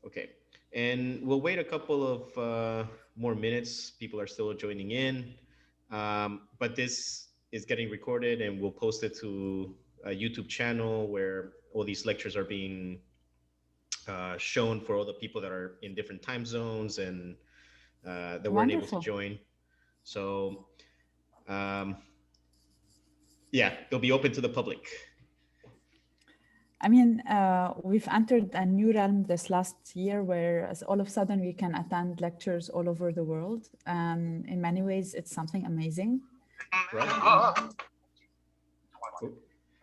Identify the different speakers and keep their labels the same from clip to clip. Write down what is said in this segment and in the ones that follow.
Speaker 1: Okay. And we'll wait a couple of more minutes. People are still joining in. But this is getting recorded and we'll post it to a YouTube channel where all these lectures are being shown for all the people that are in different time zones and that weren't able to
Speaker 2: Wonderful.
Speaker 1: join. So, um, yeah, it'll be open to the public.
Speaker 2: I mean, we've entered a new realm this last year where all of a sudden we can attend lectures all over the world. And in many ways, it's something amazing.
Speaker 1: Right.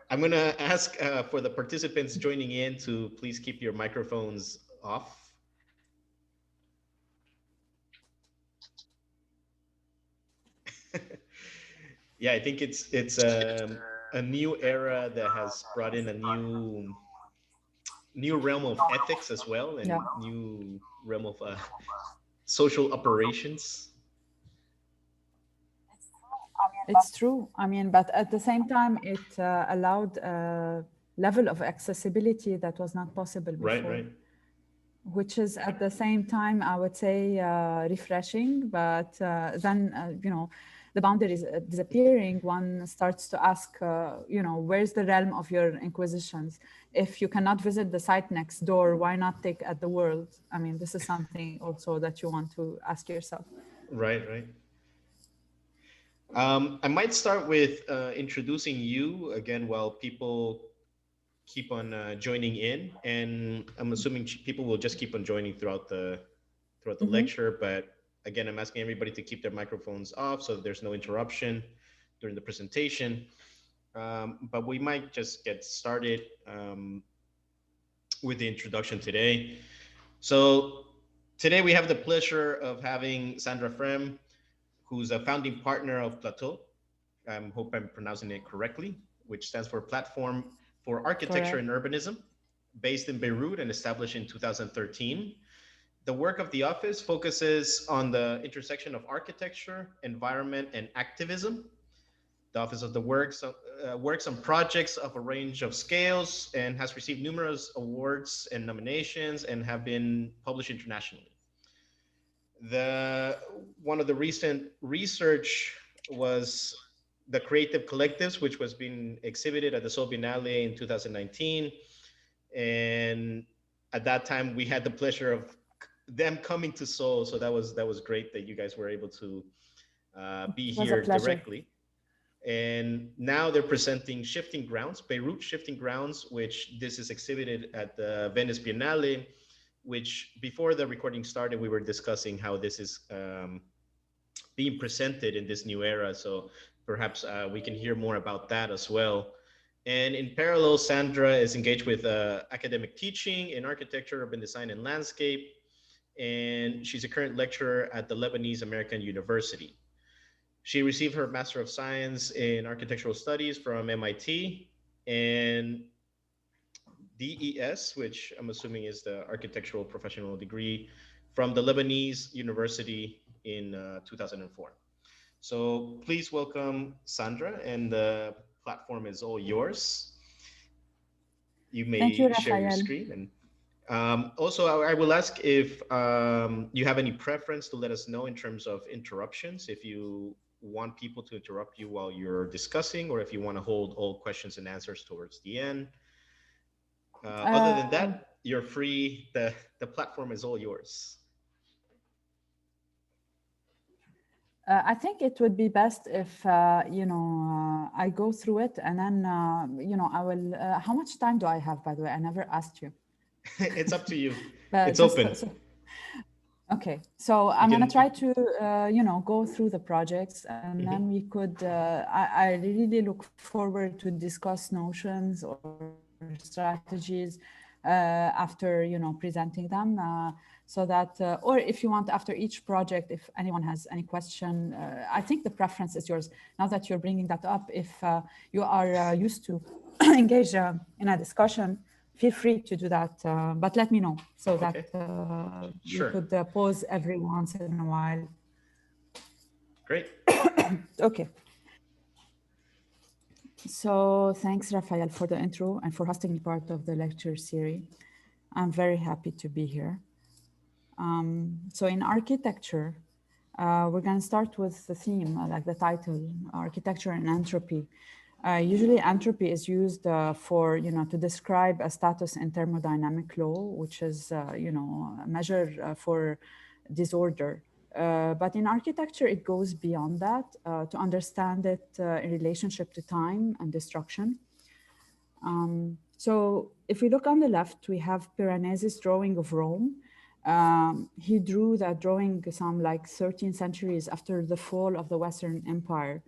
Speaker 1: I'm going to ask for the participants joining in to please keep your microphones off. Yeah, I think it's a new era that has brought in a new realm of ethics as well,
Speaker 2: Yeah.
Speaker 1: and new realm of social operations.
Speaker 2: It's true. I mean, but at the same time, it allowed a level of accessibility that was not possible
Speaker 1: Right,
Speaker 2: before,
Speaker 1: right.
Speaker 2: which is at the same time, I would say, refreshing. But then, the boundaries disappearing, one starts to ask, where's the realm of your inquisitions? If you cannot visit the site next door, why not take at the world? I mean, this is something also that you want to ask yourself.
Speaker 1: Right, right. I might start with introducing you again while people keep on joining in, and I'm assuming people will just keep on joining throughout the
Speaker 2: Mm-hmm.
Speaker 1: lecture. But again, I'm asking everybody to keep their microphones off so that there's no interruption during the presentation. But we might just get started with the introduction today. So today we have the pleasure of having Sandra Frem, who's a founding partner of Platau. I hope I'm pronouncing it correctly, which stands for Platform for Architecture and
Speaker 2: Correct.
Speaker 1: Urbanism, based in Beirut and established in 2013. The work of the office focuses on the intersection of architecture, environment, and activism. The Office of the works on projects of a range of scales and has received numerous awards and nominations and have been published internationally. The one of the recent research was the creative collectives, which was being exhibited at the Venice Biennale in 2019. And at that time, we had the pleasure of them coming to Seoul, so that was great that you guys were able to be
Speaker 2: It was a
Speaker 1: here
Speaker 2: pleasure.
Speaker 1: directly. And now they're presenting Shifting Grounds, Beirut Shifting Grounds, which this is exhibited at the Venice Biennale, which before the recording started, we were discussing how this is being presented in this new era. So perhaps we can hear more about that as well. And in parallel, Sandra is engaged with academic teaching in architecture, urban design, and landscape. And she's a current lecturer at the Lebanese American University. She received her Master of Science in Architectural Studies from MIT and DES, which I'm assuming is the Architectural Professional Degree from the Lebanese University in 2004. So please welcome Sandra, and the platform is all yours. You
Speaker 2: Thank you,
Speaker 1: may share your
Speaker 2: Rafael.
Speaker 1: screen. And also, I will ask if you have any preference to let us know in terms of interruptions, if you want people to interrupt you while you're discussing, or if you want to hold all questions and answers towards the end. Other than
Speaker 2: Uh,
Speaker 1: that, you're free. The platform is all yours.
Speaker 2: I think it would be best if I go through it and then I will. How much time do I have, by the way? I never asked you.
Speaker 1: It's up to you. It's
Speaker 2: Just
Speaker 1: open.
Speaker 2: so, okay. So
Speaker 1: You
Speaker 2: I'm gonna
Speaker 1: can.
Speaker 2: try to go through the projects, and then we could. I really look forward to discuss notions or strategies after presenting them. So that, or if you want, after each project, if anyone has any question, I think the preference is yours. Now that you're bringing that up, if you are used to engage in a discussion, feel free to do that. But let me know so that
Speaker 1: Okay.
Speaker 2: we
Speaker 1: Sure.
Speaker 2: could pause every once in a while.
Speaker 1: Great.
Speaker 2: Okay. So thanks, Rafael, for the intro and for hosting me part of the lecture series. I'm very happy to be here. So in architecture, we're going to start with the theme, like the title, architecture and entropy. Usually entropy is used for, to describe a status in thermodynamic law, which is, a measure for disorder. But in architecture, it goes beyond that to understand it in relationship to time and destruction. So if we look on the left, we have Piranesi's drawing of Rome. He drew that drawing some like 13 centuries after the fall of the Western Empire.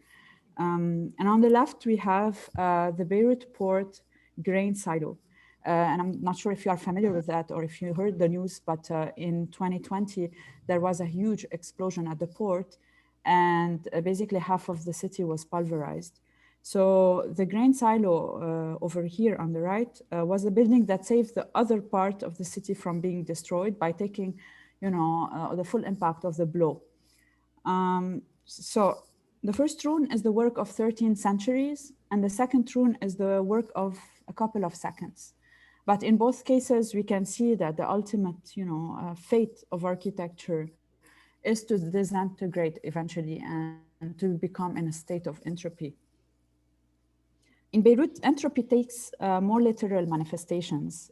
Speaker 2: And on the left, we have the Beirut port grain silo. And I'm not sure if you are familiar with that or if you heard the news, but in 2020, there was a huge explosion at the port, and basically half of the city was pulverized. So the grain silo over here on the right was a building that saved the other part of the city from being destroyed by taking, the full impact of the blow. So the first rune is the work of 13 centuries, and the second rune is the work of a couple of seconds. But in both cases, we can see that the ultimate, fate of architecture is to disintegrate eventually and to become in a state of entropy. In Beirut, entropy takes more literal manifestations.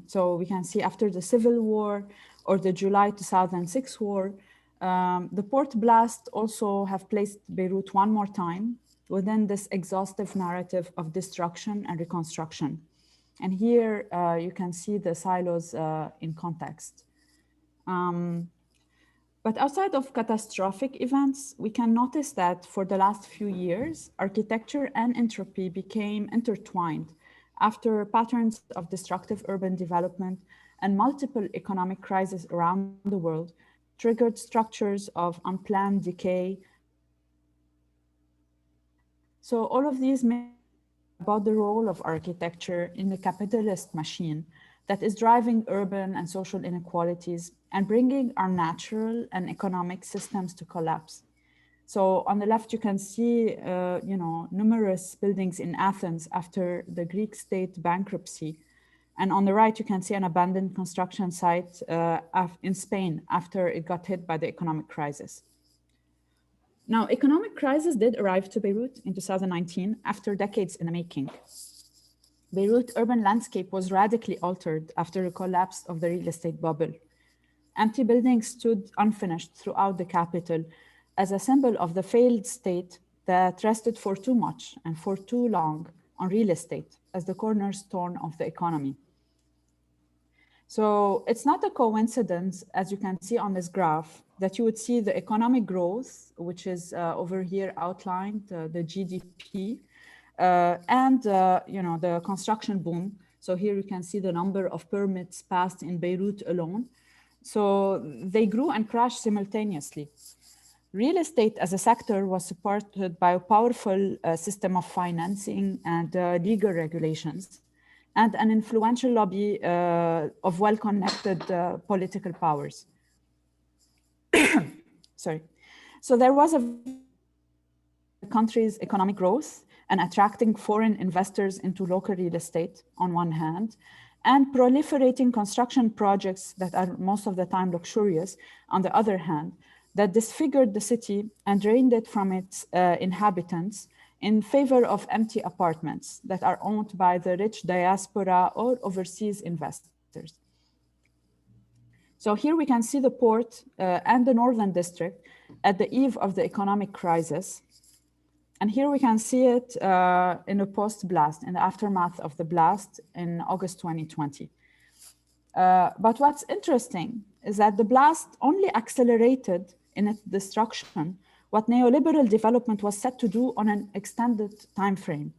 Speaker 2: So we can see after the Civil War or the July 2006 war, the port blast also have placed Beirut one more time within this exhaustive narrative of destruction and reconstruction. And here you can see the silos in context. But outside of catastrophic events, we can notice that for the last few years, architecture and entropy became intertwined after patterns of destructive urban development and multiple economic crises around the world triggered structures of unplanned decay. So all of these make about the role of architecture in the capitalist machine that is driving urban and social inequalities and bringing our natural and economic systems to collapse. So on the left, you can see, numerous buildings in Athens after the Greek state bankruptcy. And on the right, you can see an abandoned construction site in Spain after it got hit by the economic crisis. Now, economic crisis did arrive to Beirut in 2019 after decades in the making. Beirut urban landscape was radically altered after the collapse of the real estate bubble. Empty buildings stood unfinished throughout the capital as a symbol of the failed state that rested for too much and for too long on real estate as the cornerstone of the economy. So it's not a coincidence, as you can see on this graph, that you would see the economic growth, which is over here outlined, the GDP, and the construction boom. So here you can see the number of permits passed in Beirut alone. So they grew and crashed simultaneously. Real estate as a sector was supported by a powerful system of financing and legal regulations, and an influential lobby of well-connected political powers. Sorry. So there was a country's economic growth and attracting foreign investors into local real estate on one hand, and proliferating construction projects that are most of the time luxurious on the other hand, that disfigured the city and drained it from its inhabitants in favor of empty apartments that are owned by the rich diaspora or overseas investors. So here we can see the port and the Northern District at the eve of the economic crisis. And here we can see it in the post-blast, in the aftermath of the blast in August 2020. But what's interesting is that the blast only accelerated in its destruction what neoliberal development was set to do on an extended time frame.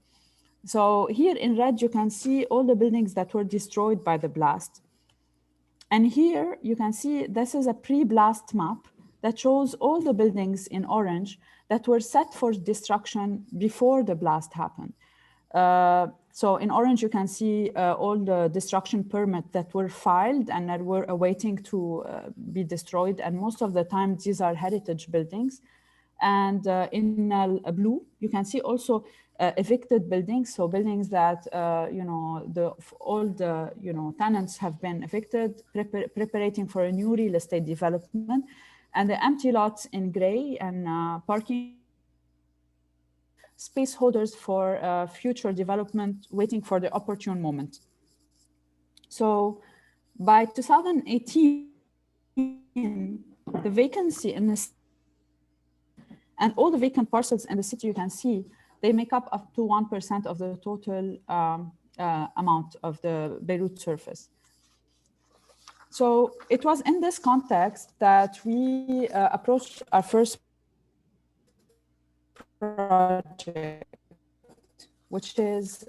Speaker 2: So here in red, you can see all the buildings that were destroyed by the blast. And here you can see this is a pre-blast map that shows all the buildings in orange that were set for destruction before the blast happened. So in orange, you can see all the destruction permits that were filed and that were awaiting to be destroyed. And most of the time, these are heritage buildings. And in blue, you can see also evicted buildings, so buildings that all the tenants have been evicted, preparing for a new real estate development, and the empty lots in gray and parking space holders for future development, waiting for the opportune moment. So by 2018, the vacancy in the and all the vacant parcels in the city you can see, they make up to 1% of the total amount of the Beirut surface. So it was in this context that we approached our first project, which is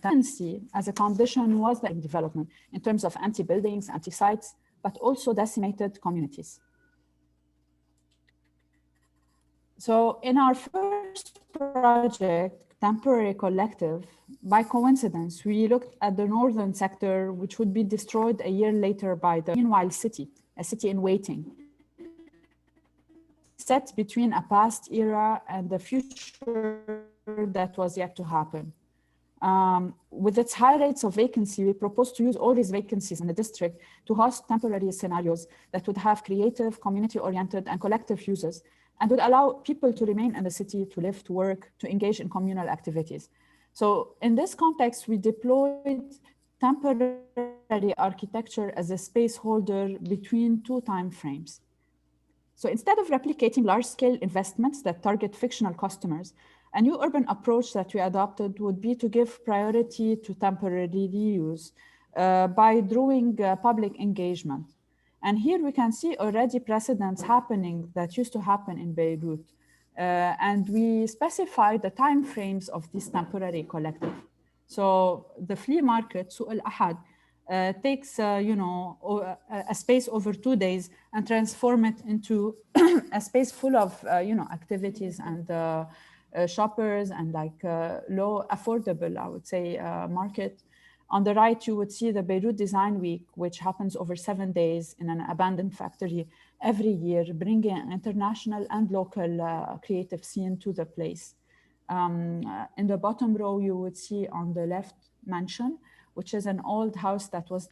Speaker 2: tenancy as a condition was the development in terms of anti-buildings, anti-sites, but also decimated communities. So in our first project, Temporary Collective, by coincidence, we looked at the northern sector, which would be destroyed a year later by the meanwhile city, a city in waiting, set between a past era and the future that was yet to happen. With its high rates of vacancy, we proposed to use all these vacancies in the district to host temporary scenarios that would have creative, community-oriented, and collective uses, and would allow people to remain in the city, to live, to work, to engage in communal activities. So in this context, we deployed temporary architecture as a space holder between two time frames. So instead of replicating large-scale investments that target fictional customers, a new urban approach that we adopted would be to give priority to temporary reuse by drawing public engagement. And here we can see already precedents happening that used to happen in Beirut. And we specified the time frames of this temporary collective. So the flea market, Suq al-Ahad, takes a space over 2 days and transform it into a space full of activities and shoppers and like low affordable, I would say, market. On the right, you would see the Beirut Design Week, which happens over 7 days in an abandoned factory every year, bringing an international and local creative scene to the place. In the bottom row, you would see on the left mansion, which is an old house that was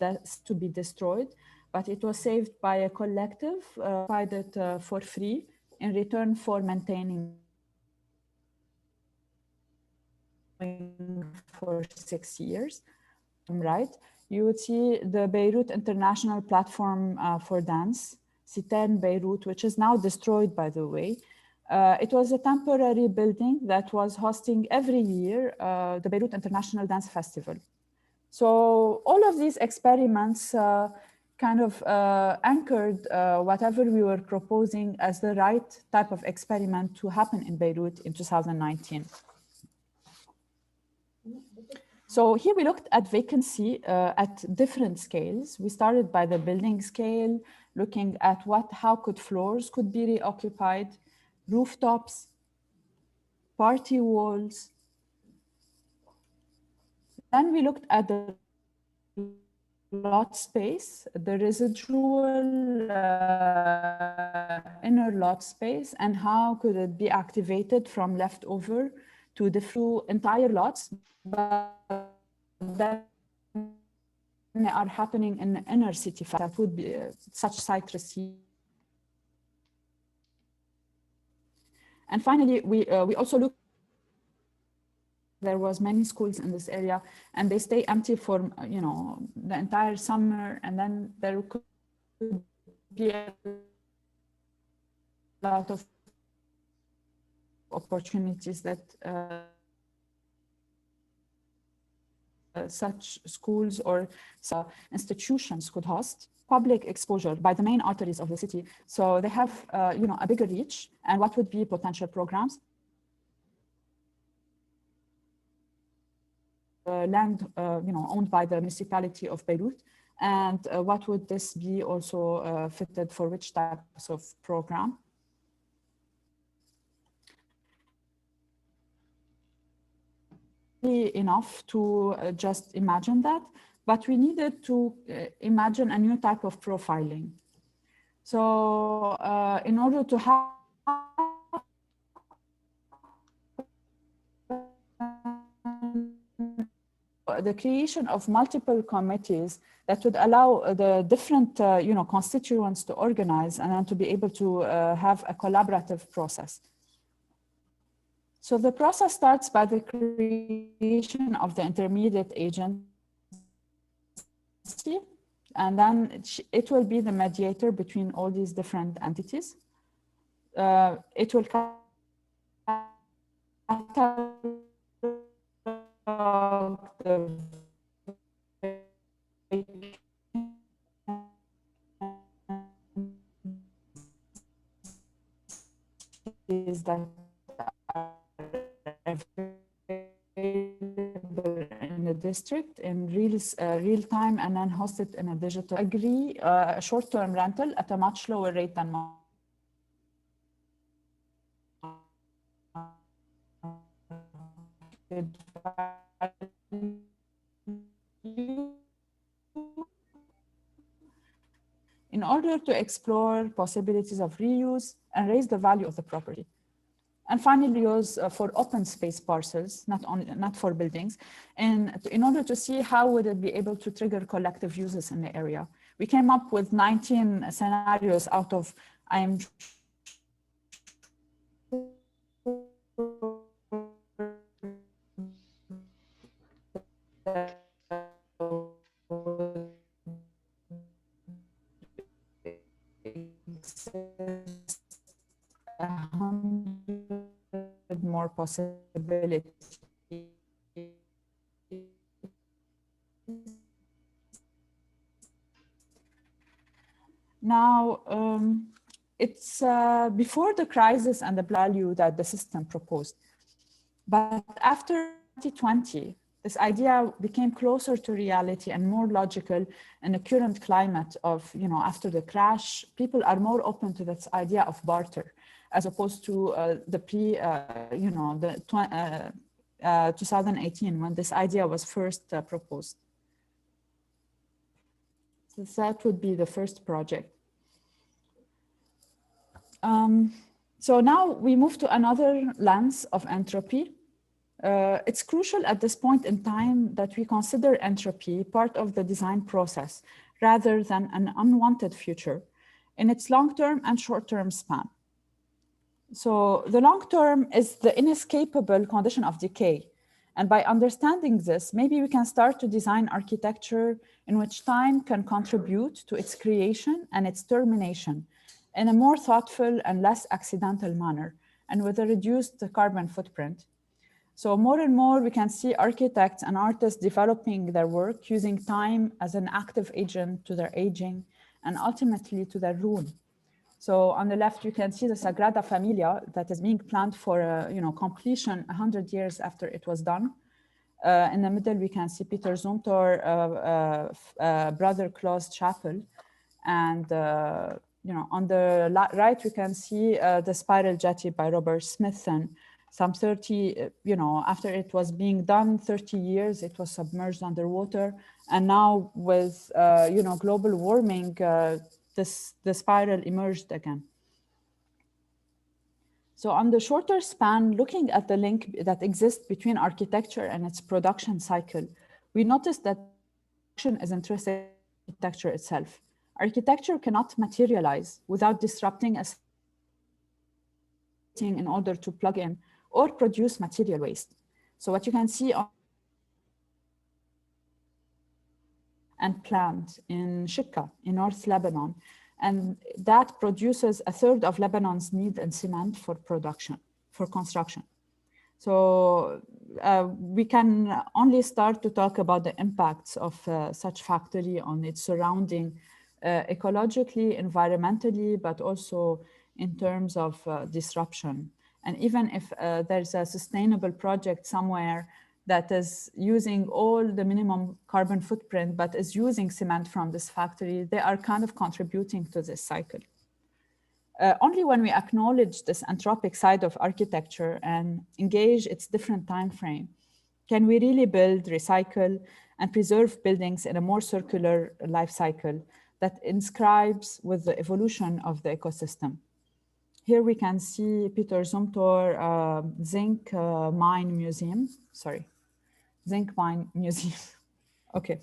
Speaker 2: to be destroyed, but it was saved by a collective, provided for free in return for maintaining for 6 years. Right, you would see the Beirut International Platform for Dance, Siten Beirut, which is now destroyed, by the way. It was a temporary building that was hosting every year the Beirut International Dance Festival. So all of these experiments kind of anchored whatever we were proposing as the right type of experiment to happen in Beirut in 2019. So here we looked at vacancy at different scales. We started by the building scale, looking at how floors could be reoccupied, rooftops, party walls. Then we looked at the lot space, the residual inner lot space, and how could it be activated from leftover to the through entire lots, but that are happening in the inner city. That would be such site receive. And finally, we also looked. There was many schools in this area, and they stay empty for the entire summer, and then there could be a lot of opportunities that such schools or institutions could host. Public exposure by the main arteries of the city, so they have a bigger reach. And what would be potential programs? Land owned by the municipality of Beirut, and what would this be also fitted for which types of program? Enough to just imagine that, but we needed to imagine a new type of profiling. So in order to have the creation of multiple committees that would allow the different constituents to organize and then to be able to have a collaborative process. So the process starts by the creation of the intermediate agency, and then it will be the mediator between all these different entities. It will the is that are available in the district in real time and then hosted in a digital. Agree a short-term rental at a much lower rate than in order to explore possibilities of reuse and raise the value of the property. And finally, use for open space parcels, not for buildings, and in order to see how would it be able to trigger collective uses in the area. We came up with 19 scenarios out of, I am more possibilities. Now, it's before the crisis and the value that the system proposed. But after 2020, this idea became closer to reality and more logical in the current climate of, after the crash, people are more open to this idea of barter, as opposed to the 2018 when this idea was first proposed. So that would be the first project. So now we move to another lens of entropy. It's crucial at this point in time that we consider entropy part of the design process rather than an unwanted future in its long-term and short-term span. So the long-term is the inescapable condition of decay. And by understanding this, maybe we can start to design architecture in which time can contribute to its creation and its termination in a more thoughtful and less accidental manner and with a reduced carbon footprint. So more and more, we can see architects and artists developing their work using time as an active agent to their aging and ultimately to their ruin. So on the left, you can see the Sagrada Familia that is being planned for completion 100 years after it was done. In the middle, we can see Peter Zumthor, Brother Claus Chapel. And on the right, we can see the Spiral Jetty by Robert Smithson. Some 30, after it was being done 30 years, it was submerged underwater. And now with, global warming, the spiral emerged again. So on the shorter span, looking at the link that exists between architecture and its production cycle, we notice that production is interested in architecture itself. Architecture cannot materialize without disrupting a in order to plug in or produce material waste. So what you can see on and plant in Shikha in North Lebanon, and that produces a third of Lebanon's need in cement for construction. So we can only start to talk about the impacts of such factory on its surrounding ecologically, environmentally, but also in terms of disruption. And even if there's a sustainable project somewhere that is using all the minimum carbon footprint, but is using cement from this factory, they are kind of contributing to this cycle. Only when we acknowledge this anthropic side of architecture and engage its different time frame, can we really build, recycle, and preserve buildings in a more circular life cycle that inscribes with the evolution of the ecosystem. Here we can see Peter Zumthor Zinc Mine Museum. Sorry. zinc mine museum. Okay.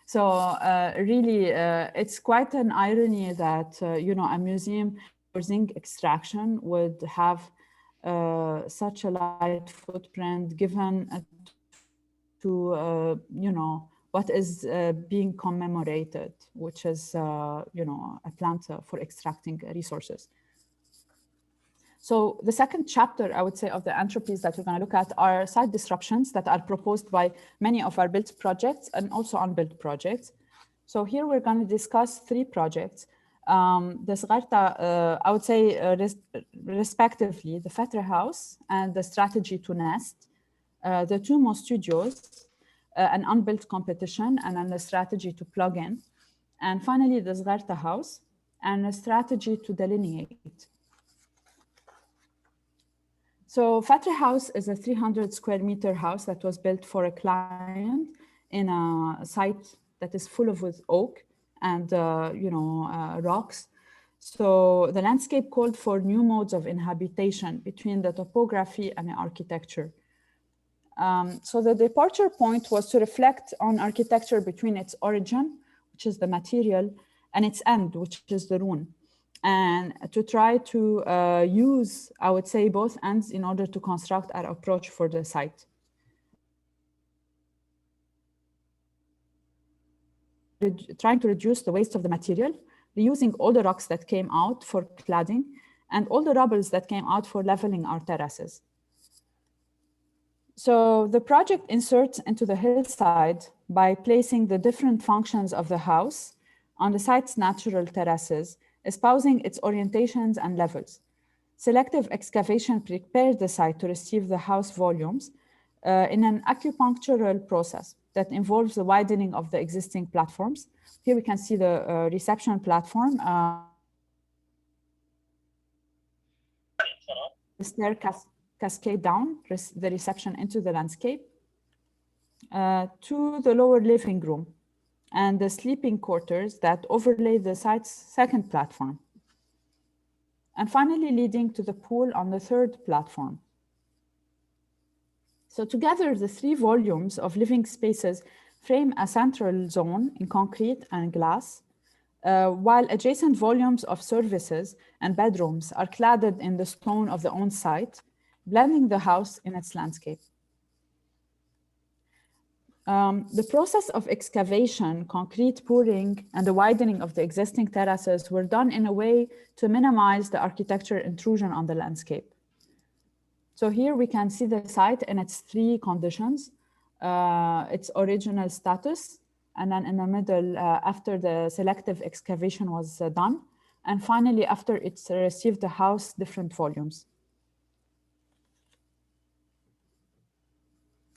Speaker 2: So really, it's quite an irony that, a museum for zinc extraction would have such a light footprint given to, what is being commemorated, which is, a plant for extracting resources. So the second chapter, I would say, of the entropies that we're going to look at are site disruptions that are proposed by many of our built projects and also unbuilt projects. So here we're going to discuss three projects. The Sgarta, I would say, respectively, the Garter House and the strategy to nest, the Tumor Studios, an unbuilt competition, and then the strategy to plug in, and finally the Garter House and a strategy to delineate. So Garter House is a 300 square meter house that was built for a client in a site that is full of with oak and rocks. So the landscape called for new modes of inhabitation between the topography and the architecture. So the departure point was to reflect on architecture between its origin, which is the material, and its end, which is the ruin, and to try to use, I would say, both ends in order to construct our approach for the site. Trying to reduce the waste of the material, reusing all the rocks that came out for cladding, and all the rubbles that came out for leveling our terraces. So the project inserts into the hillside by placing the different functions of the house on the site's natural terraces, espousing its orientations and levels. Selective excavation prepared the site to receive the house volumes in an acupunctural process that involves the widening of the existing platforms. Here we can see the reception platform. The stair cascade down the reception into the landscape to the lower living room and the sleeping quarters that overlay the site's second platform. And finally leading to the pool on the third platform. So together, the three volumes of living spaces frame a central zone in concrete and glass, while adjacent volumes of services and bedrooms are cladded in the stone of the own site, blending the house in its landscape. The process of excavation, concrete pouring, and the widening of the existing terraces were done in a way to minimize the architectural intrusion on the landscape. So here we can see the site in its three conditions, its original status, and then in the middle, after the selective excavation was done, and finally after it's received the house different volumes.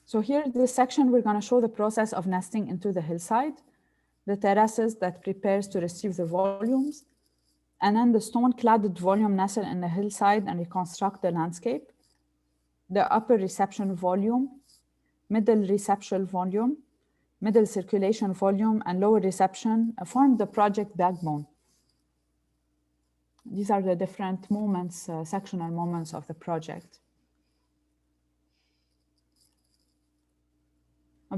Speaker 2: So here, this section, we're going to show the process of nesting into the hillside, the terraces that prepares to receive the volumes, and then the stone-cladded volume nestled in the hillside and reconstruct the landscape, the upper reception volume, middle reception volume, middle circulation volume, and lower reception form the project backbone. These are the different moments, sectional moments of the project.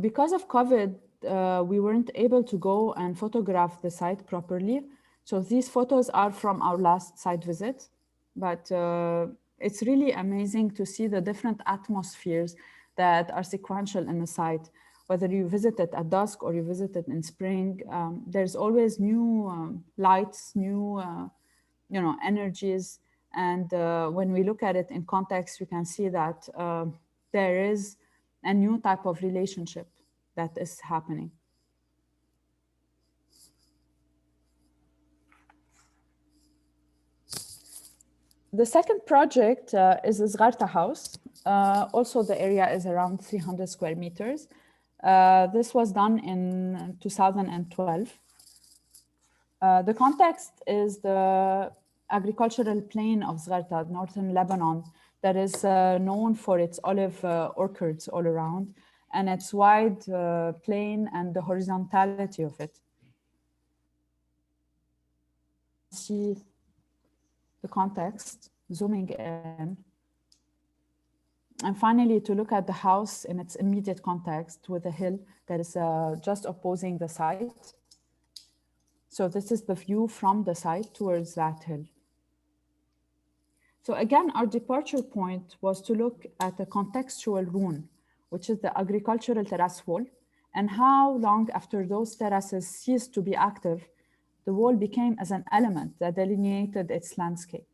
Speaker 2: Because of COVID, we weren't able to go and photograph the site properly. So these photos are from our last site visit, but it's really amazing to see the different atmospheres that are sequential in the site. Whether you visit it at dusk or you visit it in spring, there's always new lights, new energies. And when we look at it in context, we can see that there is a new type of relationship that is happening. The second project is the Garter House. Also, the area is around 300 square meters. This was done in 2012. The context is the agricultural plain of Zgharta, northern Lebanon, that is known for its olive orchards all around, and its wide plain and the horizontality of it. See the context, zooming in. And finally, to look at the house in its immediate context with a hill that is just opposing the site. So this is the view from the site towards that hill. So again, our departure point was to look at a contextual ruin, which is the agricultural terrace wall, and how long after those terraces ceased to be active, the wall became as an element that delineated its landscape.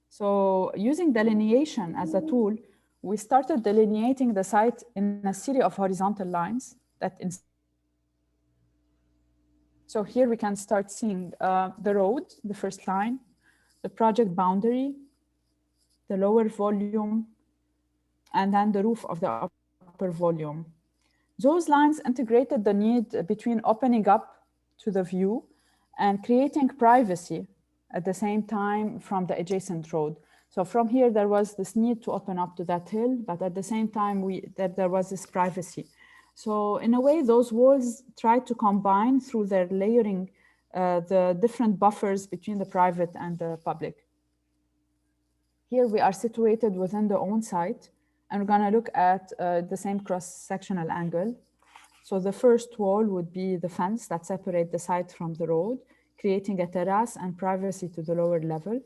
Speaker 2: So using delineation as a tool, we started delineating the site in a series of horizontal lines that so here we can start seeing the road, the first line, the project boundary, the lower volume, and then the roof of the upper volume. Those lines integrated the need between opening up to the view and creating privacy at the same time from the adjacent road. So from here, there was this need to open up to that hill, but at the same time, there was this privacy. So in a way, those walls tried to combine through their layering the different buffers between the private and the public. Here we are situated within the own site, and we're gonna look at the same cross-sectional angle. So the first wall would be the fence that separates the site from the road, creating a terrace and privacy to the lower level.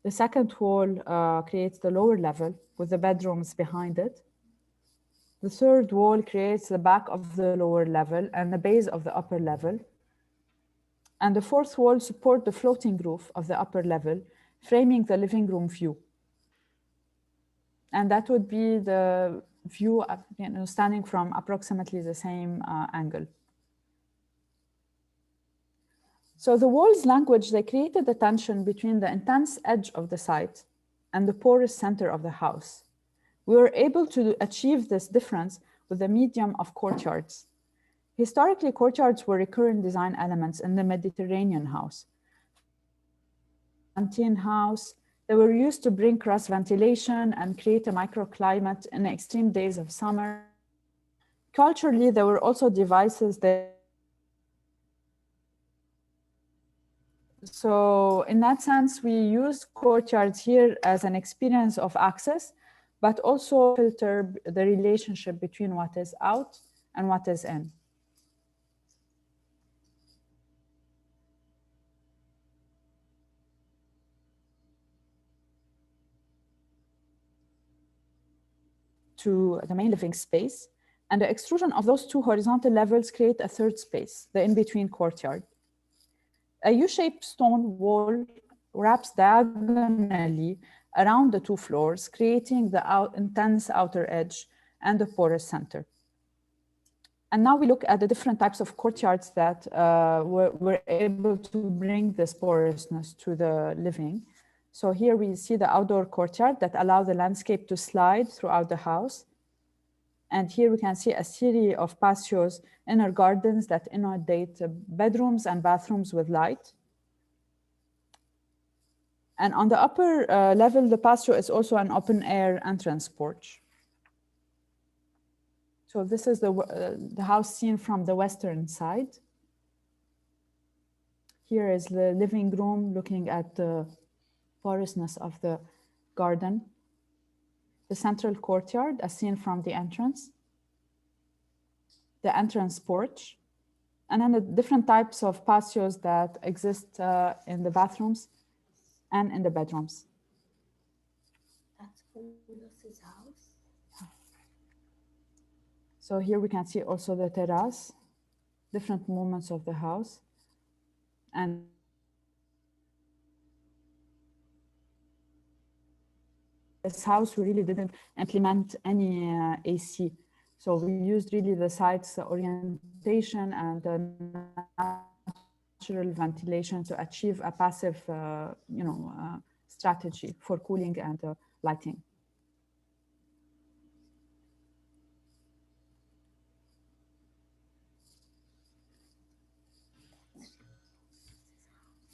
Speaker 2: The second wall creates the lower level with the bedrooms behind it. The third wall creates the back of the lower level and the base of the upper level. And the fourth wall supports the floating roof of the upper level, framing the living room view. And that would be the view, standing from approximately the same angle. So the wall's language, they created a tension between the intense edge of the site and the porous center of the house. We were able to achieve this difference with the medium of courtyards. Historically, courtyards were recurrent design elements in the Mediterranean house. Byzantine house, they were used to bring cross ventilation and create a microclimate in the extreme days of summer. Culturally, there were also devices that. So in that sense, we use courtyards here as an experience of access, but also filter the relationship between what is out and what is in. To the main living space, and the extrusion of those two horizontal levels create a third space, the in-between courtyard. A U-shaped stone wall wraps diagonally around the two floors, creating the intense outer edge and the porous center. And now we look at the different types of courtyards that were able to bring this porousness to the living. So here we see the outdoor courtyard that allow the landscape to slide throughout the house. And here we can see a series of patios, inner gardens that inundate bedrooms and bathrooms with light. And on the upper level, the patio is also an open air entrance porch. So this is the house seen from the western side. Here is the living room looking at the porousness of the garden. The central courtyard as seen from the entrance. The entrance porch. And then the different types of patios that exist in the bathrooms and in the bedrooms.
Speaker 3: That's Paulus's house.
Speaker 2: So here we can see also the terrace, different moments of the house. And this house, we really didn't implement any AC. So we used really the site's orientation and the natural ventilation to achieve a passive, strategy for cooling and lighting.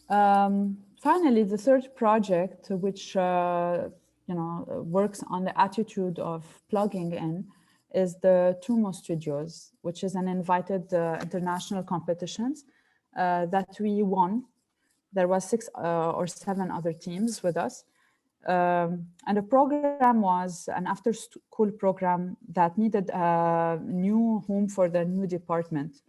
Speaker 2: Finally, the third project, which works on the attitude of plugging in, is the Tumor Studios, which is an invited international competitions that we won. There was 6 or 7 other teams with us. And the program was an after-school program that needed a new home for the new department.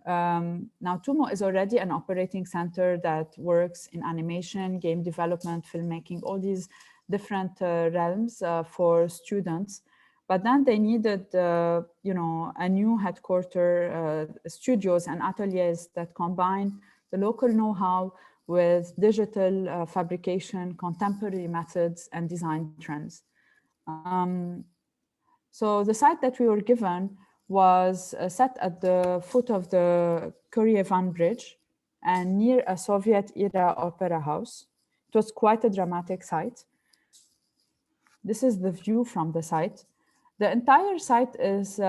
Speaker 2: Now, TUMO is already an operating center that works in animation, game development, filmmaking, all these different realms for students. But then they needed, a new headquarter, studios and ateliers that combine the local know-how with digital fabrication, contemporary methods, and design trends. So the site that we were given was set at the foot of the Kuryevan Bridge and near a Soviet-era opera house. It was quite a dramatic site. This is the view from the site. The entire site is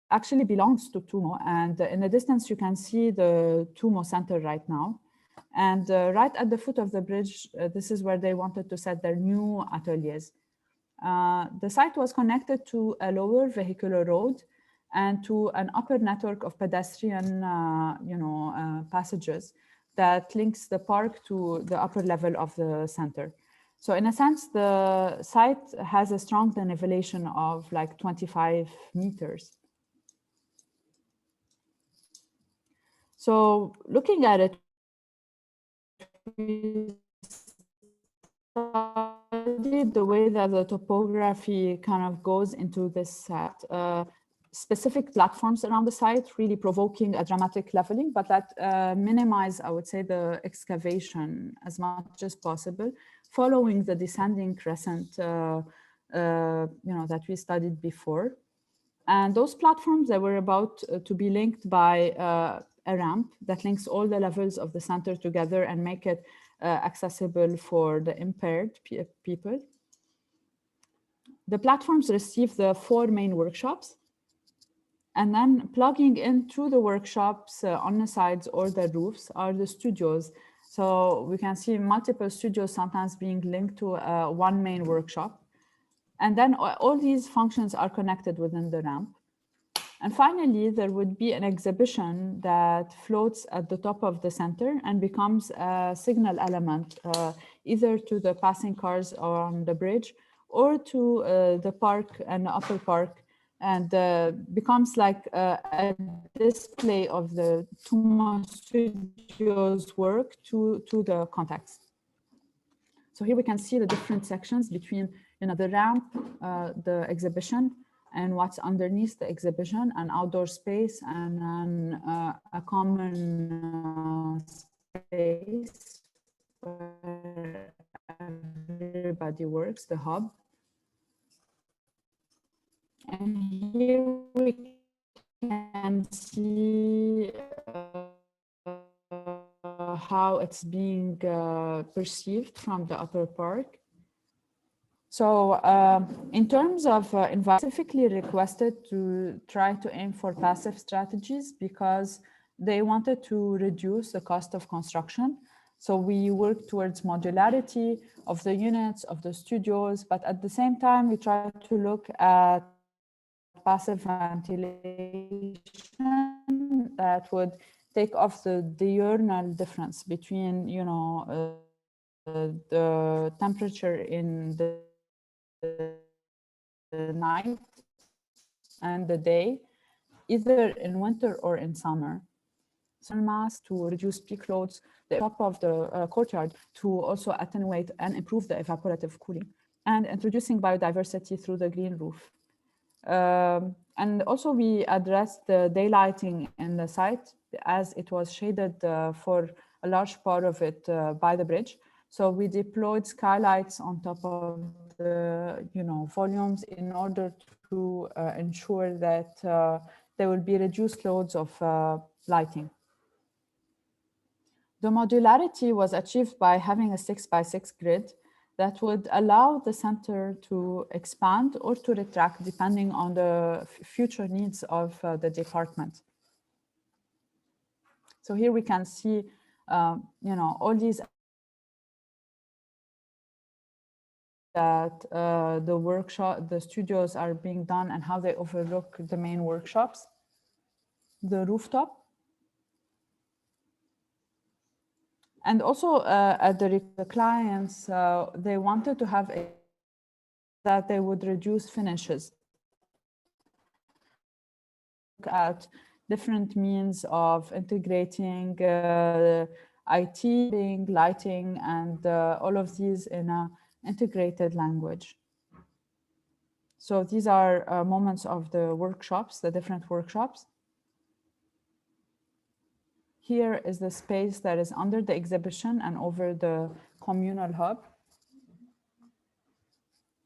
Speaker 2: actually belongs to TUMO, and in the distance you can see the TUMO Center right now. And right at the foot of the bridge, this is where they wanted to set their new ateliers. The site was connected to a lower vehicular road and to an upper network of pedestrian passages that links the park to the upper level of the center. So in a sense, the site has a strong denivellation of like 25 meters. So looking at it, we studied the way that the topography kind of goes into this set. Specific platforms around the site, really provoking a dramatic leveling, but that minimize, I would say, the excavation as much as possible, following the descending crescent, that we studied before. And those platforms, they were about to be linked by a ramp that links all the levels of the center together and make it accessible for the impaired people. The platforms receive the 4 main workshops, and then plugging in through the workshops on the sides or the roofs are the studios. So we can see multiple studios sometimes being linked to one main workshop. And then all these functions are connected within the ramp. And finally, there would be an exhibition that floats at the top of the center and becomes a signal element, either to the passing cars on the bridge or to the park and the upper park, and becomes like a display of the Tumor Studios work to the context. So here we can see the different sections between the ramp, the exhibition, and what's underneath the exhibition, an outdoor space, and then a common space where everybody works, the hub. And here we can see how it's being perceived from the upper park. So in terms of specifically requested to try to aim for passive strategies because they wanted to reduce the cost of construction. So we worked towards modularity of the units, of the studios, but at the same time, we tried to look at passive ventilation that would take off the diurnal difference between, the temperature in the night and the day, either in winter or in summer. Sun mass to reduce peak loads, the top of the courtyard to also attenuate and improve the evaporative cooling, and introducing biodiversity through the green roof. And also we addressed the daylighting in the site as it was shaded for a large part of it by the bridge. So we deployed skylights on top of the volumes in order to ensure that there will be reduced loads of lighting. The modularity was achieved by having a 6x6 grid that would allow the center to expand or to retract depending on the future needs of the department. So here we can see, all these that the studios are being done and how they overlook the main workshops. The rooftop. And also at the clients, they wanted to have that they would reduce finishes. Look at different means of integrating IT, lighting, and all of these in a integrated language. So these are moments of the workshops, the different workshops. Here is the space that is under the exhibition and over the communal hub.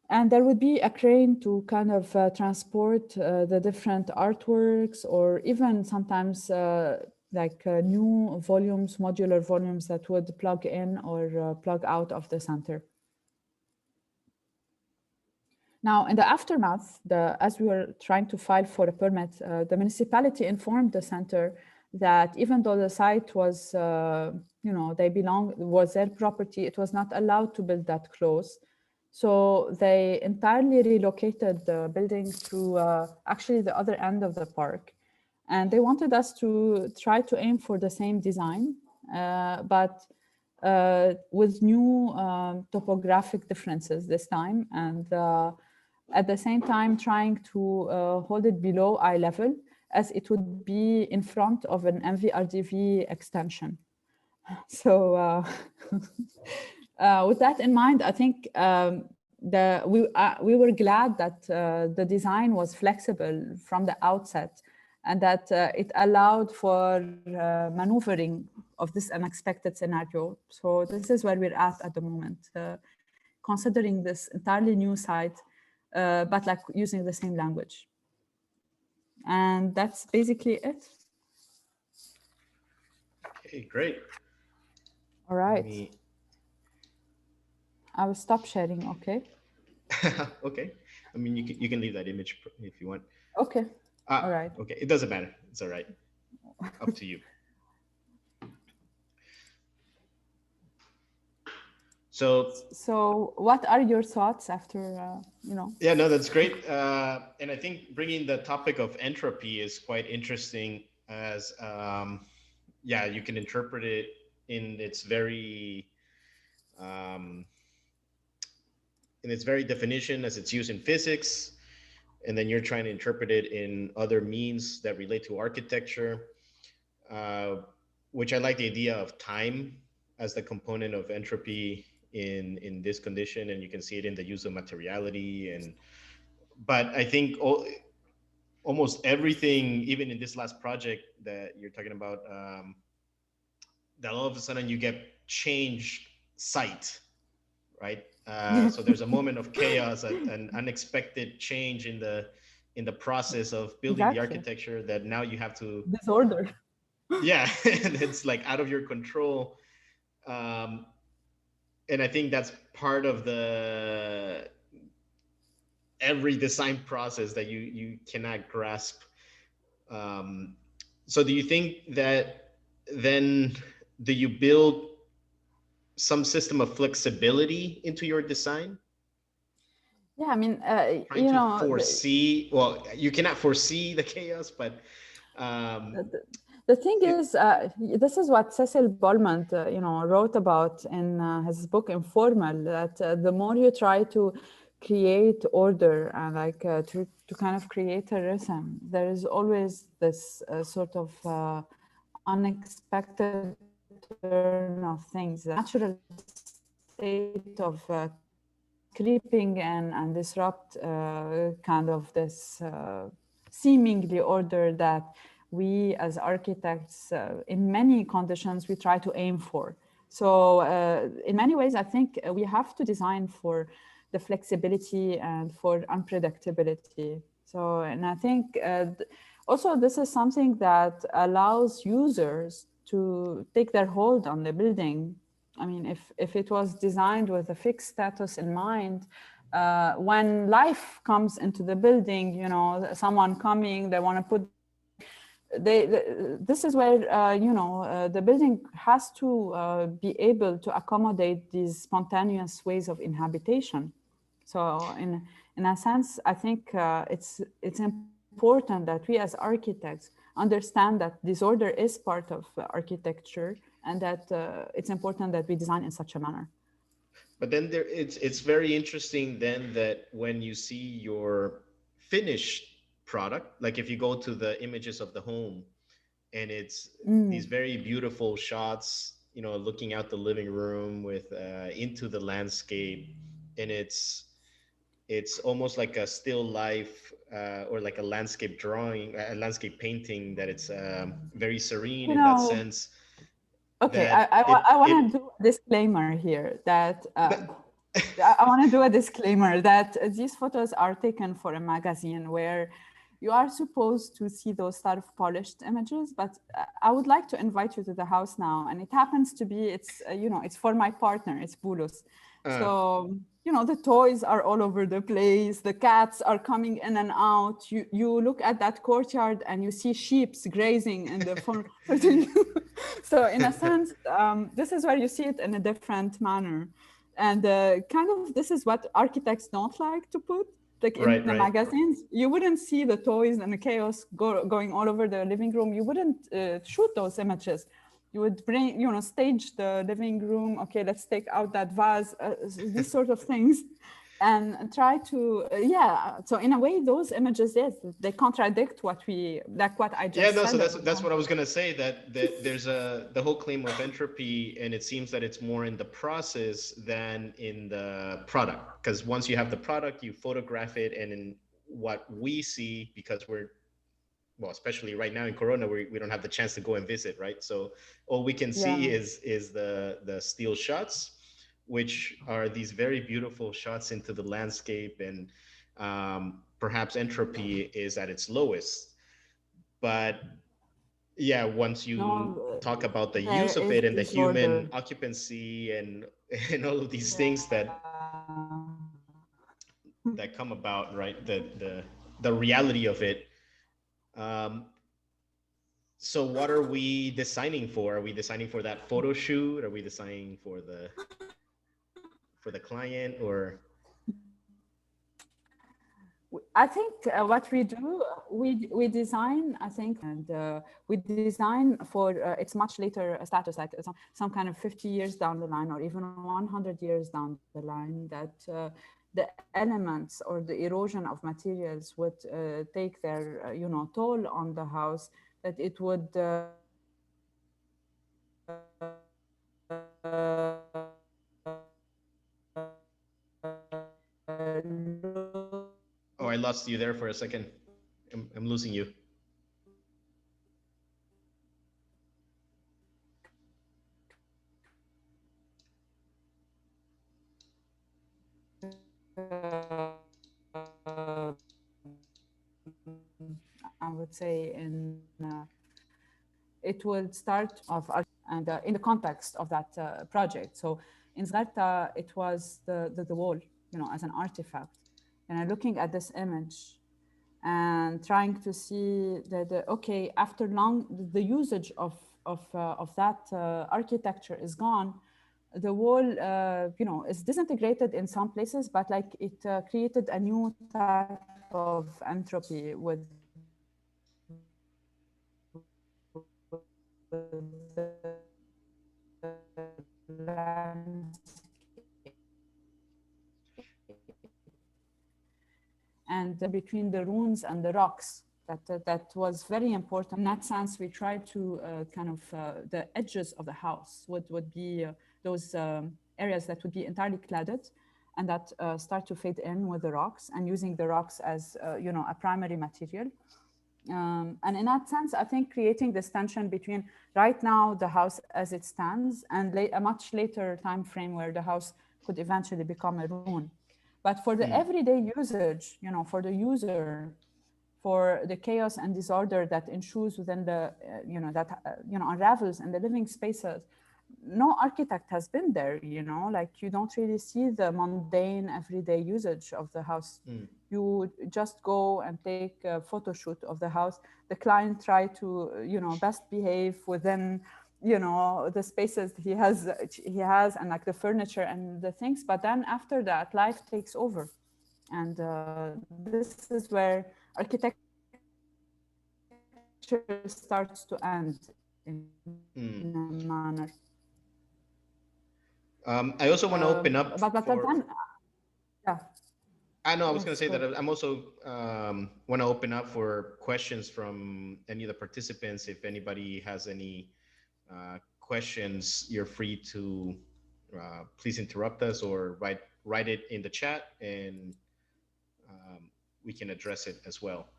Speaker 2: And there would be a crane to kind of transport the different artworks, or even sometimes new volumes, modular volumes that would plug in or plug out of the center. Now, in the aftermath, as we were trying to file for a permit, the municipality informed the center that even though the site was, was their property, it was not allowed to build that close. So they entirely relocated the building to actually the other end of the park. And they wanted us to try to aim for the same design, but with new topographic differences this time. And at the same time, trying to hold it below eye level, as it would be in front of an MVRDV extension. So with that in mind, I think we were glad that the design was flexible from the outset, and that it allowed for maneuvering of this unexpected scenario. So this is where we're at the moment, considering this entirely new site, but like using the same language. And that's basically it.
Speaker 1: Okay, great.
Speaker 2: All right. I will stop sharing, okay?
Speaker 1: Okay. I mean, you can leave that image if you want.
Speaker 2: Okay. All right.
Speaker 1: Okay, it doesn't matter. It's all right. Up to you. So
Speaker 2: what are your thoughts after,
Speaker 1: Yeah, no, that's great. And I think bringing the topic of entropy is quite interesting as, you can interpret it in its very definition as it's used in physics, and then you're trying to interpret it in other means that relate to architecture, which I like the idea of time as the component of entropy in this condition, and you can see it in the use of materiality. But I think almost everything, even in this last project that you're talking about, that all of a sudden you get change sight, right? So there's a moment of chaos, an unexpected change in the process of building the architecture that now you have to
Speaker 2: disorder.
Speaker 1: Yeah, and it's like out of your control. And I think that's part of every design process that you cannot grasp. So do you think that then do you build some system of flexibility into your design?
Speaker 2: Yeah, I mean,
Speaker 1: trying to foresee. Well, you cannot foresee the chaos, but
Speaker 2: the thing is, this is what Cecil Bollman, wrote about in his book Informal. That the more you try to create order and to kind of create a rhythm, there is always this sort of unexpected turn of things. The natural state of creeping in and disrupt kind of this seemingly order that we as architects, in many conditions, we try to aim for. So in many ways, I think we have to design for the flexibility and for unpredictability. So, and I think also this is something that allows users to take their hold on the building. I mean, if it was designed with a fixed status in mind, when life comes into the building, someone coming, they want to put, this is where, the building has to be able to accommodate these spontaneous ways of inhabitation. So in a sense, I think it's important that we as architects understand that disorder is part of architecture, and that it's important that we design in such a manner.
Speaker 1: But then it's very interesting then that when you see your finished product, like if you go to the images of the home, and it's these very beautiful shots, you know, looking out the living room with into the landscape, and it's almost like a still life or like a landscape drawing, a landscape painting, that it's very serene
Speaker 2: You
Speaker 1: in that
Speaker 2: know,
Speaker 1: sense.
Speaker 2: okay,
Speaker 1: That
Speaker 2: I want
Speaker 1: it
Speaker 2: to do a disclaimer here that
Speaker 1: that,
Speaker 2: I want to do a disclaimer that these photos are taken for a magazine where you are supposed to see those sort of polished images, but I would like to invite you to the house now. And it happens to be, it's, you know, it's for my partner, it's Bulos. So, you know, the toys are all over the place. The cats are coming in and out. You look at that courtyard and you see sheep grazing in the front. So in a sense, this is where you see it in a different manner. And kind of this is what architects don't like to put. Like in
Speaker 1: right,
Speaker 2: the
Speaker 1: right.
Speaker 2: magazines, you wouldn't see the toys and the chaos going all over the living room. You wouldn't shoot those images. You would bring, you know, stage the living room. Okay, let's take out that vase, these sort of things, and try to, yeah. So in a way, those images, yes, they contradict what we, like what I
Speaker 1: Yeah,
Speaker 2: just
Speaker 1: no, so
Speaker 2: said.
Speaker 1: that's what I was gonna say, that there's the whole claim of entropy, and it seems that it's more in the process than in the product. Because once you have the product, you photograph it, and in what we see, because we're, well, especially right now in Corona, we don't have the chance to go and visit, right? So all we can see
Speaker 2: Yeah.
Speaker 1: is the still shots, which are these very beautiful shots into the landscape, and perhaps entropy is at its lowest. But yeah, once you
Speaker 2: No,
Speaker 1: talk about the
Speaker 2: there
Speaker 1: use of
Speaker 2: is
Speaker 1: it and the human
Speaker 2: disorder.
Speaker 1: occupancy and all of these things that come about, right? The reality of it. Um, so what are we designing for? Are we designing for that photo shoot? Are we designing for the client, or
Speaker 2: I think what we do, we design, I think, and we design for it's much later status, like some kind of 50 years down the line, or even 100 years down the line, that the elements or the erosion of materials would take their, you know, toll on the house, that it would
Speaker 1: oh, I lost you there for a second. I'm losing you.
Speaker 2: I would say it will start off and in the context of that project. So in Zgarta, it was the wall, you know, as an artifact. And looking at this image and trying to see that, okay, after long, the usage of that architecture is gone. The wall, you know, is disintegrated in some places, but like it created a new type of entropy with and between the ruins and the rocks. That was very important. In that sense, we tried to kind of the edges of the house would be those areas that would be entirely cladded, and that start to fade in with the rocks, and using the rocks as you know, a primary material. And in that sense, I think creating this tension between right now the house as it stands and a much later time frame where the house could eventually become a ruin. But for the everyday usage, you know, for the user, for the chaos and disorder that ensues within the, you know, that, you know, unravels in the living spaces, no architect has been there, you know, like you don't really see the mundane everyday usage of the house. You just go and take a photo shoot of the house. The client try to, you know, best behave within, you know, the spaces he has and like the furniture and the things. But then after that, life takes over. And this is where architecture starts to end in a manner.
Speaker 1: I also want to open up
Speaker 2: But
Speaker 1: for.
Speaker 2: then, yeah,
Speaker 1: I know I was going to
Speaker 2: yes,
Speaker 1: say
Speaker 2: go
Speaker 1: that
Speaker 2: ahead.
Speaker 1: I'm also want to open up for questions from any of the participants. If anybody has any questions, you're free to please interrupt us or write it in the chat, and um, we can address it as well.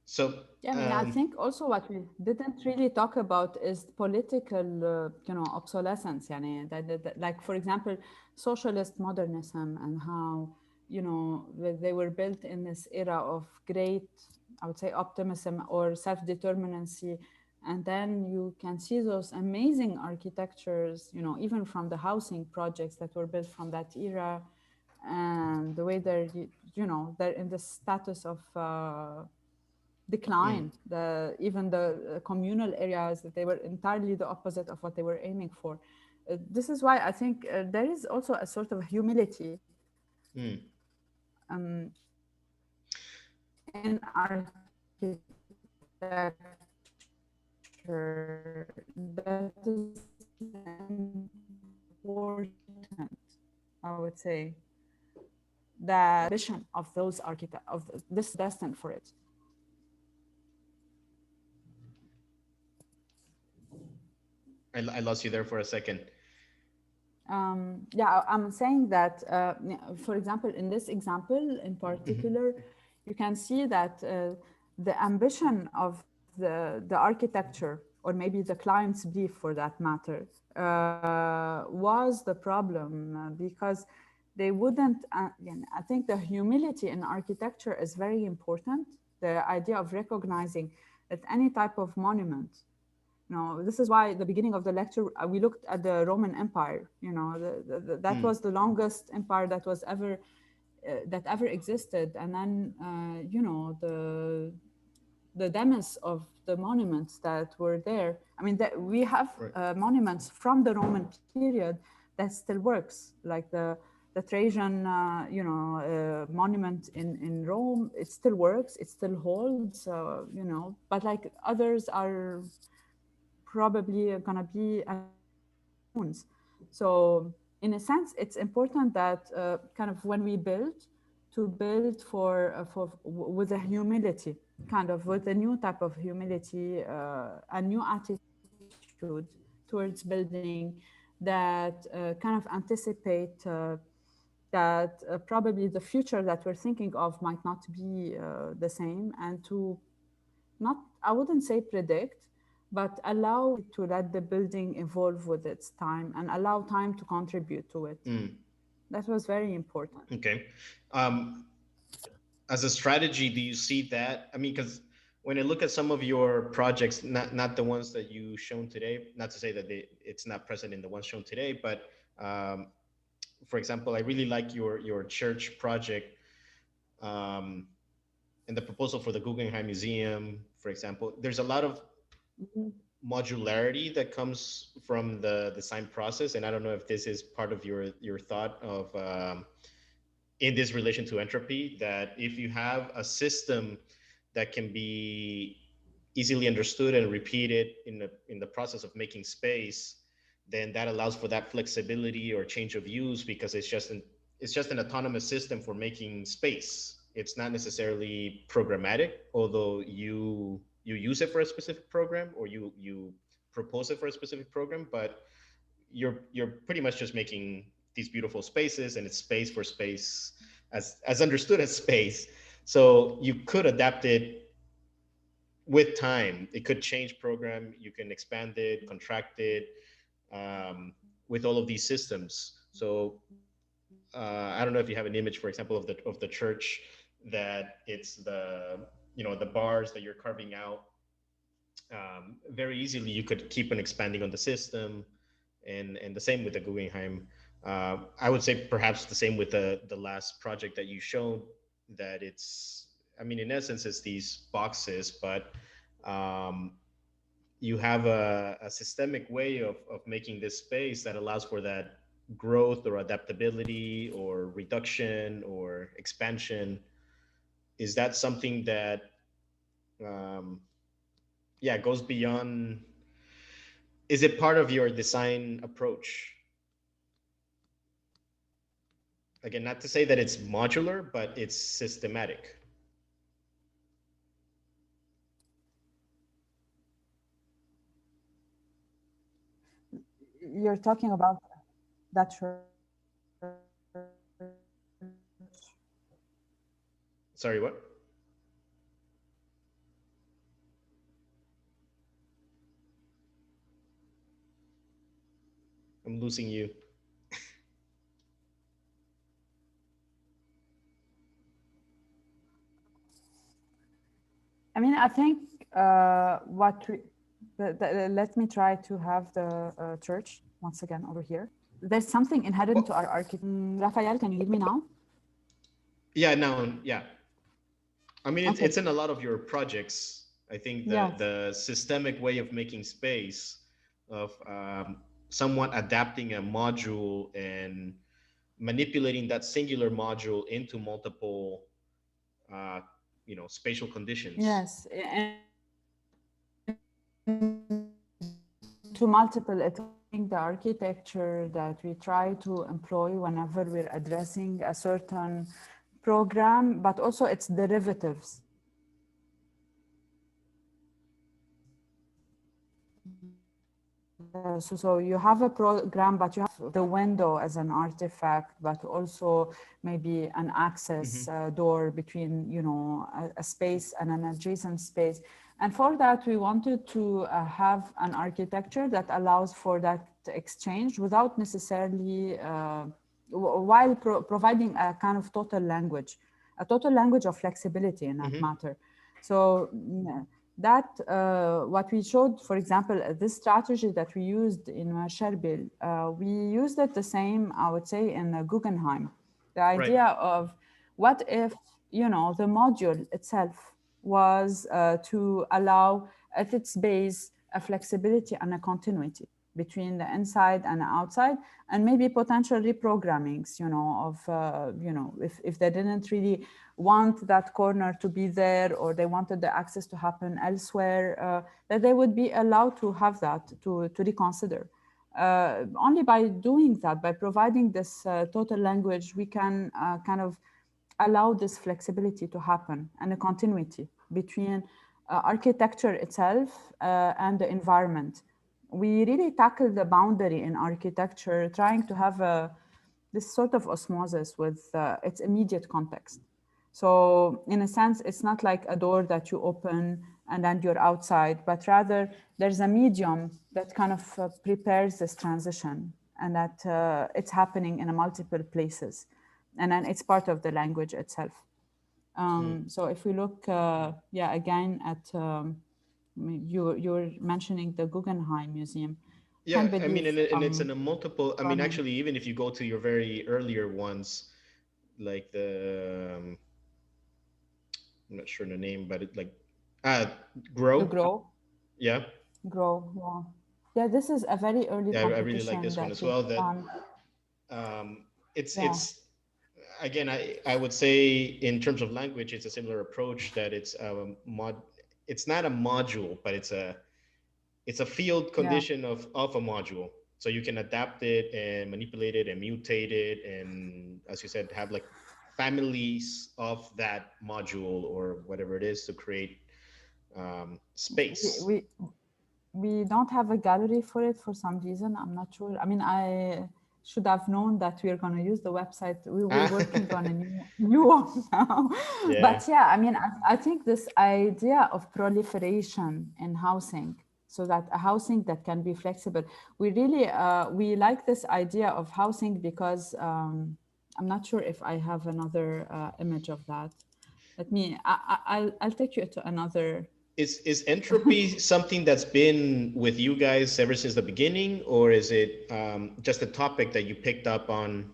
Speaker 1: So,
Speaker 2: Yeah, I mean, I think also what we didn't really talk about is political, obsolescence. Yani, like, for example, socialist modernism and how, they were built in this era of great, I would say, optimism or self-determinacy. And then you can see those amazing architectures, even from the housing projects that were built from that era, and the way they're in the status of decline. Even the communal areas, that they were entirely the opposite of what they were aiming for. This is why I think there is also a sort of humility in architecture that is important, I would say. The vision of those architects, of this destined for it.
Speaker 1: I lost you there for a second.
Speaker 2: Yeah, I'm saying that, for example, in this example in particular, you can see that the ambition of the architecture, or maybe the client's brief for that matter, was the problem, because they wouldn't, I think the humility in architecture is very important. The idea of recognizing that any type of monument, this is why at the beginning of the lecture we looked at the Roman Empire. That was the longest empire that was ever existed, and then the demise of the monuments that were there. I mean, that we have
Speaker 1: Right.
Speaker 2: monuments from the Roman period that still works, like the Trajan monument in Rome. It still works, it still holds, but like others are probably gonna be ruins. So in a sense, it's important that kind of when we build, to build with a humility, kind of with a new type of humility, a new attitude towards building, that kind of anticipate that probably the future that we're thinking of might not be the same, and to not, I wouldn't say predict, but allow to let the building evolve with its time and allow time to contribute to it. That was very important.
Speaker 1: Okay. Um, as a strategy, do you see that? I mean, because when I look at some of your projects, not the ones that you shown today, not to say that it's not present in the ones shown today, but for example, I really like your church project, um, and the proposal for the Guggenheim Museum, for example. There's a lot of
Speaker 2: Mhm.
Speaker 1: modularity that comes from the design process, and I don't know if this is part of your thought of in this relation to entropy, that if you have a system that can be easily understood and repeated in the process of making space, then that allows for that flexibility or change of use, because it's just an autonomous system for making space. It's not necessarily programmatic, although you use it for a specific program, or you propose it for a specific program, but you're pretty much just making these beautiful spaces, and it's space for space, as understood as space. So you could adapt it with time. It could change program. You can expand it, contract it, with all of these systems. So I don't know if you have an image, for example, of the church, that it's the bars that you're carving out. Very easily you could keep on expanding on the system, and the same with the Guggenheim. I would say perhaps the same with the last project that you showed, that it's, I mean, in essence, it's these boxes, but um, you have a systemic way of making this space that allows for that growth or adaptability or reduction or expansion. is that something that yeah, goes beyond, is it part of your design approach? Again, not to say that it's modular, but it's systematic.
Speaker 2: You're talking about that church.
Speaker 1: Sorry, what? I'm losing you.
Speaker 2: I mean, I think let me try to have the church once again over here. There's something inherent to our architecture. Raphael, can you hear me now?
Speaker 1: Yeah, now, yeah. I mean,
Speaker 2: Okay.
Speaker 1: it's in a lot of your projects. I think
Speaker 2: Yes.
Speaker 1: the systemic way of making space, of somewhat adapting a module and manipulating that singular module into multiple, spatial conditions.
Speaker 2: Yes. To multiple, I think the architecture that we try to employ whenever we're addressing a certain program, but also its derivatives. So you have a program, but you have the window as an artifact, but also maybe an access door between, a space and an adjacent space. And for that, we wanted to have an architecture that allows for that exchange without necessarily, while providing a kind of total language of flexibility in that matter. So that what we showed, for example, this strategy that we used in Sherbil, we used it the same, I would say, in Guggenheim. The idea of what if, the module itself was to allow at its base a flexibility and a continuity between the inside and the outside, and maybe potential reprogrammings, if they didn't really want that corner to be there, or they wanted the access to happen elsewhere, that they would be allowed to have that, to reconsider. Only by doing that, by providing this total language, we can kind of allow this flexibility to happen and a continuity between architecture itself and the environment. We really tackle the boundary in architecture, trying to have this sort of osmosis with its immediate context. So in a sense, it's not like a door that you open and then you're outside, but rather there's a medium that kind of prepares this transition, and that it's happening in multiple places. And then it's part of the language itself. So if we look, again at, you're mentioning the Guggenheim Museum.
Speaker 1: Yeah, I mean, and it's in a multiple, I mean, actually, even if you go to your very earlier ones, like I'm not sure the name, but it like, Grow.
Speaker 2: The Grow.
Speaker 1: Yeah.
Speaker 2: Grow, yeah. Yeah, this is a very early
Speaker 1: Yeah, I really like
Speaker 2: competition
Speaker 1: this one
Speaker 2: that
Speaker 1: as
Speaker 2: we've
Speaker 1: well. That
Speaker 2: done.
Speaker 1: it's again, I would say in terms of language, it's a similar approach, that it's a it's not a module, but it's a field condition of a module. So you can adapt it and manipulate it and mutate it, and as you said, have like families of that module or whatever it is to create space.
Speaker 2: We don't have a gallery for it for some reason. I'm not sure. I mean, I should have known that we're going to use the website. We're working on a new one now.
Speaker 1: Yeah.
Speaker 2: But yeah, I mean, I think this idea of proliferation in housing, so that a housing that can be flexible, we really, we like this idea of housing because I'm not sure if I have another image of that. Let me, I'll take you to another.
Speaker 1: Is entropy something that's been with you guys ever since the beginning, or is it just a topic that you picked up on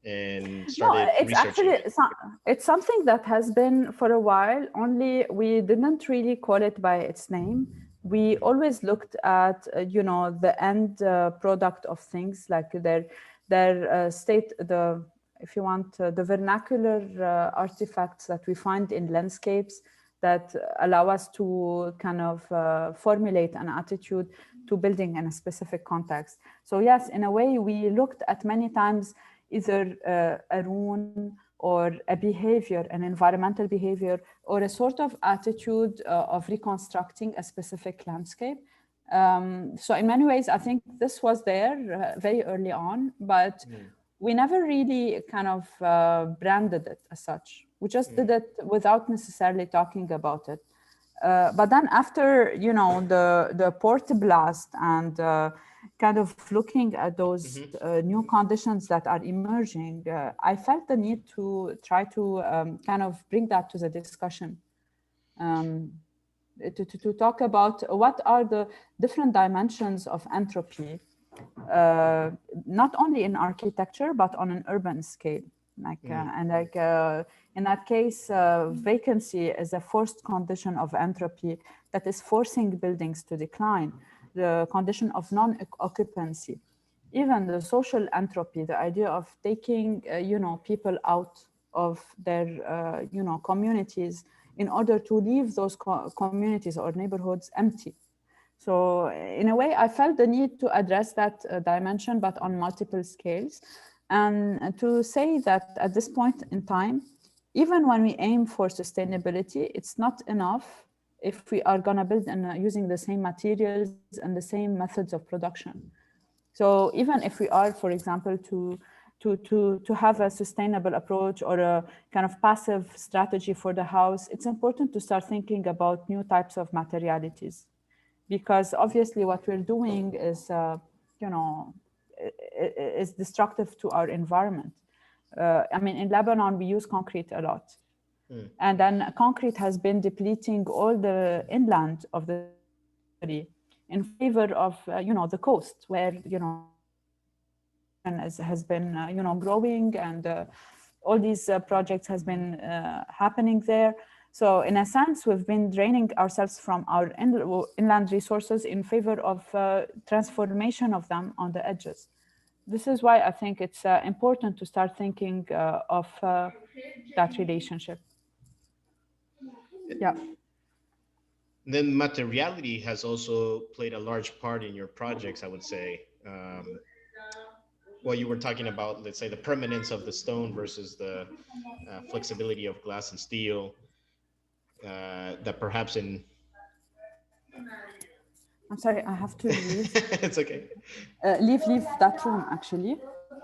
Speaker 1: and started
Speaker 2: it's
Speaker 1: researching?
Speaker 2: Actually, it's something that has been for a while, only we didn't really call it by its name. We always looked at, the end product of things, like their state, the if you want, the vernacular artifacts that we find in landscapes that allow us to kind of formulate an attitude to building in a specific context. So yes, in a way, we looked at many times either a rune or a behavior, an environmental behavior, or a sort of attitude of reconstructing a specific landscape. So in many ways, I think this was there very early on, but we never really kind of branded it as such. We just did it without necessarily talking about it. But then after, you know, the port blast and kind of looking at those new conditions that are emerging, I felt the need to try to kind of bring that to the discussion. To talk about what are the different dimensions of entropy, not only in architecture, but on an urban scale. In that case, vacancy is a forced condition of entropy that is forcing buildings to decline, the condition of non-occupancy. Even the social entropy, the idea of taking you know, people out of their you know, communities in order to leave those communities or neighborhoods empty. So in a way, I felt the need to address that dimension, but on multiple scales. And to say that at this point in time, even when we aim for sustainability, it's not enough if we are going to build using the same materials and the same methods of production. So even if we are, for example, to have a sustainable approach or a kind of passive strategy for the house, it's important to start thinking about new types of materialities. Because obviously what we're doing is, you know, is destructive to our environment. I mean, in Lebanon, we use concrete a lot. And then concrete has been depleting all the inland of the city in favor of, you know, the coast where, you know, has been, you know, growing and all these projects has been happening there. So in a sense, we've been draining ourselves from our inland resources in favor of transformation of them on the edges. This is why I think it's important to start thinking of that relationship. Yeah.
Speaker 1: Then materiality has also played a large part in your projects, I would say. Well, you were talking about, let's say, the permanence of the stone versus the flexibility of glass and steel. That perhaps in...
Speaker 2: I'm sorry, I have to leave.
Speaker 1: It's okay.
Speaker 2: Leave that room, actually.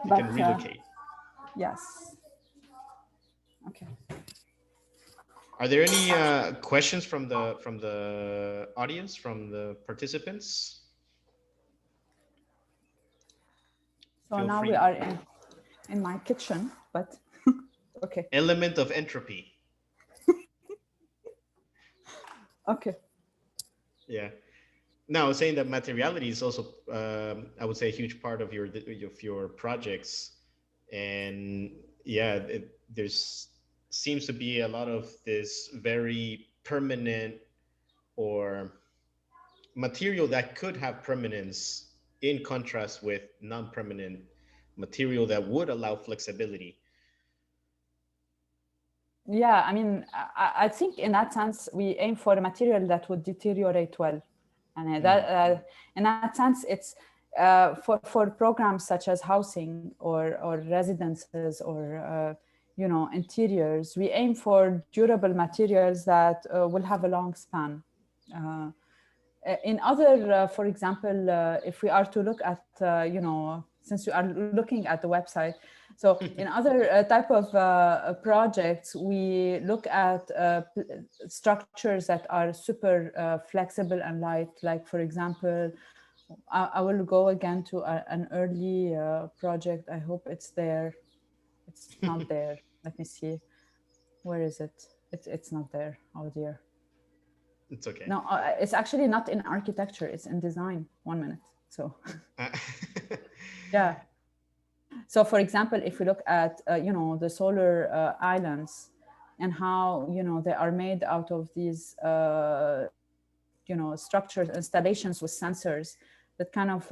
Speaker 1: You can relocate.
Speaker 2: Yes. Okay.
Speaker 1: Are there any questions from the audience, from the participants?
Speaker 2: So
Speaker 1: Feel
Speaker 2: now
Speaker 1: free.
Speaker 2: we are in my kitchen, but okay.
Speaker 1: Element of entropy.
Speaker 2: Okay.
Speaker 1: Yeah. Now, saying that materiality is also, I would say, a huge part of your projects, and yeah, there's seems to be a lot of this very permanent or material that could have permanence in contrast with non-permanent material that would allow flexibility.
Speaker 2: Yeah, I mean, I think in that sense, we aim for a material that would deteriorate well. And that, in that sense, it's for programs such as housing or residences or, you know, interiors, we aim for durable materials that will have a long span. In other, for example, if we are to look at, you know, since you are looking at the website, so in other type of projects, we look at structures that are super flexible and light. Like, for example, I will go again to an early project. I hope it's there. It's not there. Let me see. Where is it? It's not there. Oh dear.
Speaker 1: It's okay.
Speaker 2: No, it's actually not in architecture. It's in design. 1 minute. So, yeah. So, for example, if we look at, you know, the solar islands and how, you know, they are made out of these, you know, structures, installations with sensors that kind of,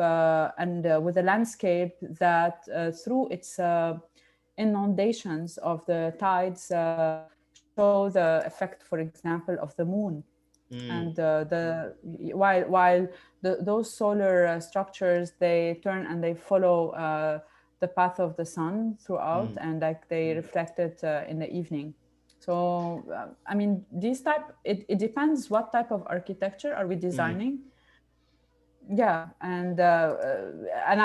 Speaker 2: and with a landscape that through its inundations of the tides show the effect, for example, of the moon. And those solar structures, they turn and they follow the path of the sun throughout, and like they reflect it in the evening. So I mean, it depends what type of architecture are we designing. Yeah, and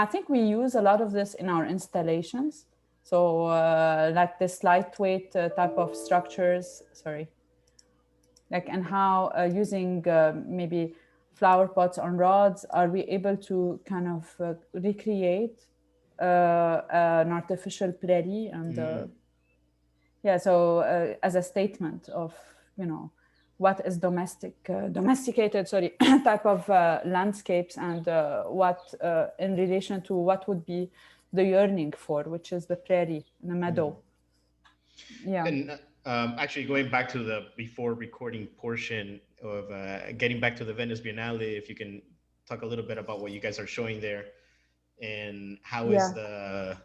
Speaker 2: I think we use a lot of this in our installations. So like this lightweight type of structures, sorry, like, and how using maybe flower pots on rods, are we able to kind of recreate an artificial prairie and yeah, so as a statement of, you know, what is domesticated, sorry, type of landscapes, and what in relation to what would be the yearning for, which is the prairie, the meadow. Yeah.
Speaker 1: And actually, going back to the before recording portion of getting back to the Venice Biennale, if you can talk a little bit about what you guys are showing there, and how is the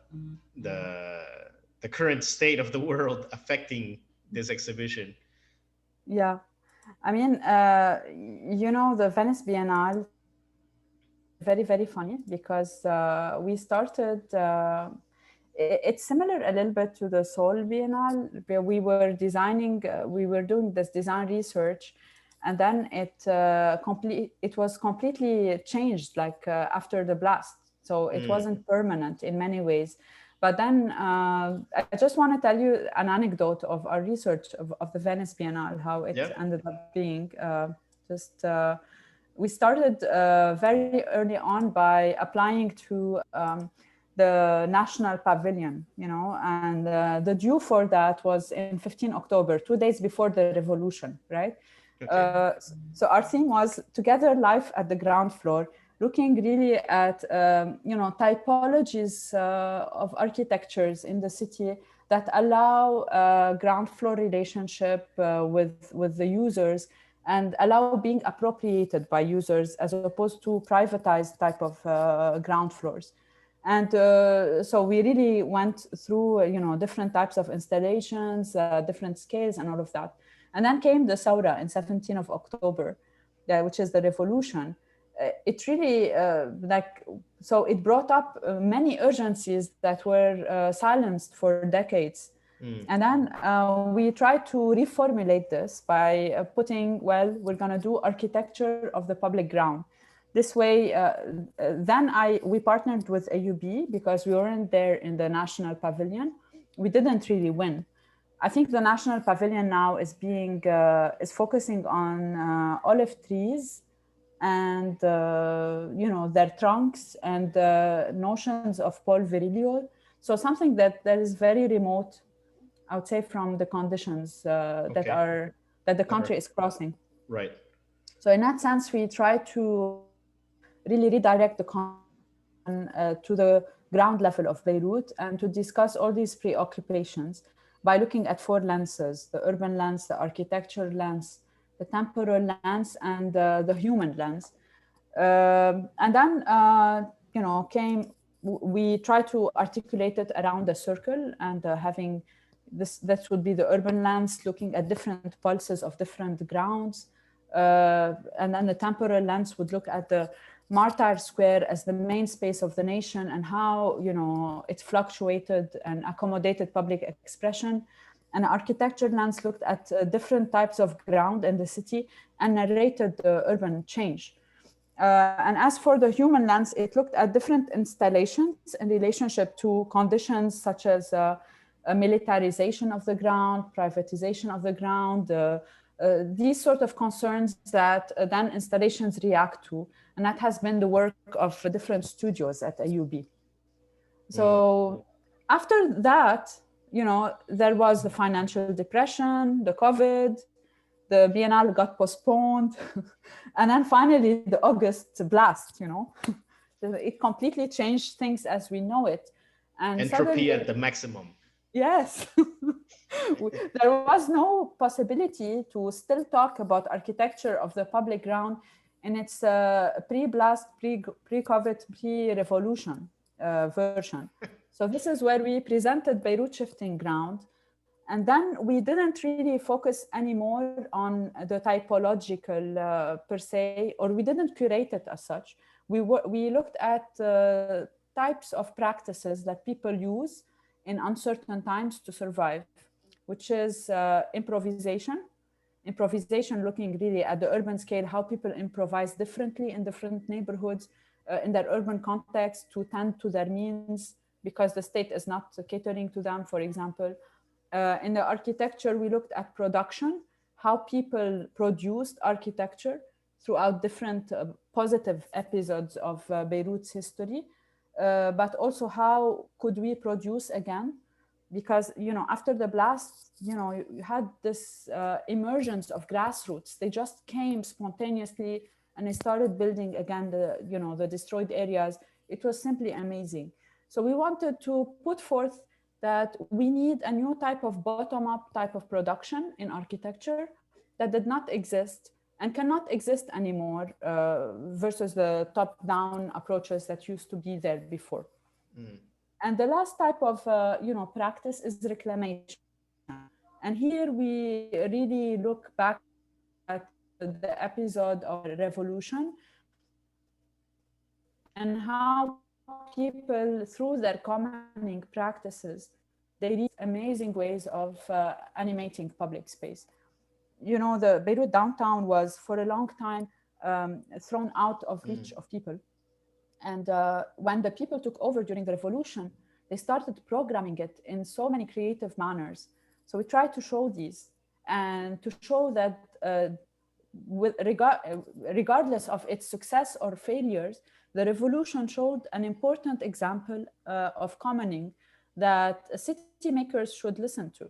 Speaker 1: current state of the world affecting this exhibition?
Speaker 2: Yeah, I mean, you know, the Venice Biennale is very, very funny because we started. It's similar a little bit to the Seoul Biennale, where we were designing, we were doing this design research, and then it was completely changed, like after the blast. So it wasn't permanent in many ways. But then I just want to tell you an anecdote of our research of the Venice Biennale, how it ended up being. We started very early on by applying to the National Pavilion, you know, and the due for that was in 15 October, 2 days before the revolution, right? Okay. So our theme was Together Life at the Ground Floor, looking really at, you know, typologies of architectures in the city that allow ground floor relationship with the users and allow being appropriated by users as opposed to privatized type of ground floors. And so we really went through, you know, different types of installations, different scales and all of that. And then came the Saura in 17th of October, which is the revolution. It really, so it brought up many urgencies that were silenced for decades. And then we tried to reformulate this by putting, well, we're going to do architecture of the public ground. This way, then we partnered with AUB because we weren't there in the National Pavilion. We didn't really win. I think the National Pavilion now is focusing on olive trees and you know, their trunks and notions of Paul Virilio. So something that is very remote, I would say, from the conditions that the country is crossing.
Speaker 1: Right.
Speaker 2: So in that sense, we try to really redirect the conversation to the ground level of Beirut and to discuss all these preoccupations by looking at 4 lenses: the urban lens, the architectural lens, the temporal lens, and the human lens. And then, you know, we try to articulate it around a circle and having that would be the urban lens, looking at different pulses of different grounds. And then the temporal lens would look at the Martyr Square as the main space of the nation and how, you know, it fluctuated and accommodated public expression. And architecture lens looked at different types of ground in the city and narrated the urban change. And as for the human lens, it looked at different installations in relationship to conditions such as a militarization of the ground, privatization of the ground, these sort of concerns that then installations react to. And that has been the work of different studios at AUB. So after that, you know, there was the financial depression, the COVID, the Biennale got postponed. And then finally the August blast, you know, it completely changed things as we know it. And
Speaker 1: Entropy
Speaker 2: suddenly,
Speaker 1: at the maximum.
Speaker 2: Yes. There was no possibility to still talk about architecture of the public ground in its pre-blast, pre-COVID, pre-revolution version. So this is where we presented Beirut Shifting Ground. And then we didn't really focus anymore on the typological per se, or we didn't curate it as such. We looked at types of practices that people use in uncertain times to survive, which is improvisation, looking really at the urban scale, how people improvise differently in different neighborhoods, in their urban context to tend to their means because the state is not catering to them, for example. In the architecture, we looked at production, how people produced architecture throughout different positive episodes of Beirut's history, but also how could we produce again? Because, after the blast, you had this emergence of grassroots. They just came spontaneously and they started building again the destroyed areas. It was simply amazing. So we wanted to put forth that we need a new type of bottom-up type of production in architecture that did not exist and cannot exist anymore versus the top-down approaches that used to be there before.
Speaker 1: Mm.
Speaker 2: And the last type of practice is reclamation. And here we really look back at the episode of revolution and how people, through their commoning practices, they reach amazing ways of animating public space. The Beirut downtown was for a long time thrown out of reach of people. And when the people took over during the revolution, they started programming it in so many creative manners. So we tried to show these and to show that regardless of its success or failures, the revolution showed an important example of commoning that city makers should listen to.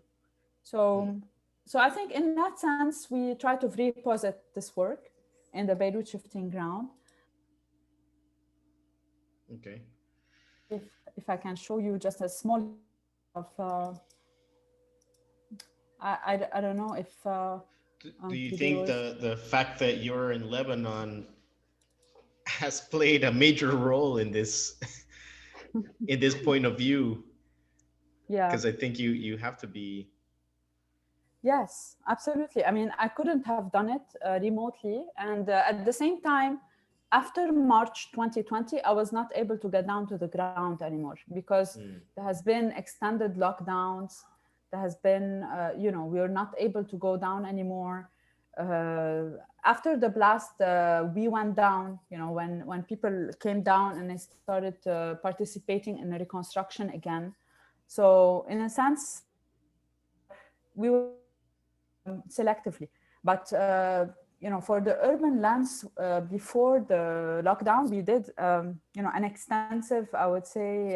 Speaker 2: So I think in that sense, we try to reposit this work in the Beirut Shifting Ground.
Speaker 1: Okay.
Speaker 2: If I can show you just a small of, I don't know if.
Speaker 1: Do you think the fact that you're in Lebanon has played a major role in this in this point of view?
Speaker 2: Yeah.
Speaker 1: Because I think you have to be.
Speaker 2: Yes, absolutely. I mean, I couldn't have done it remotely, and at the same time, after March 2020, I was not able to get down to the ground anymore because there has been extended lockdowns. There has been, we are not able to go down anymore. After the blast, we went down, when people came down and they started participating in the reconstruction again. So in a sense, we were selectively, but for the urban lands before the lockdown, we did an extensive, I would say,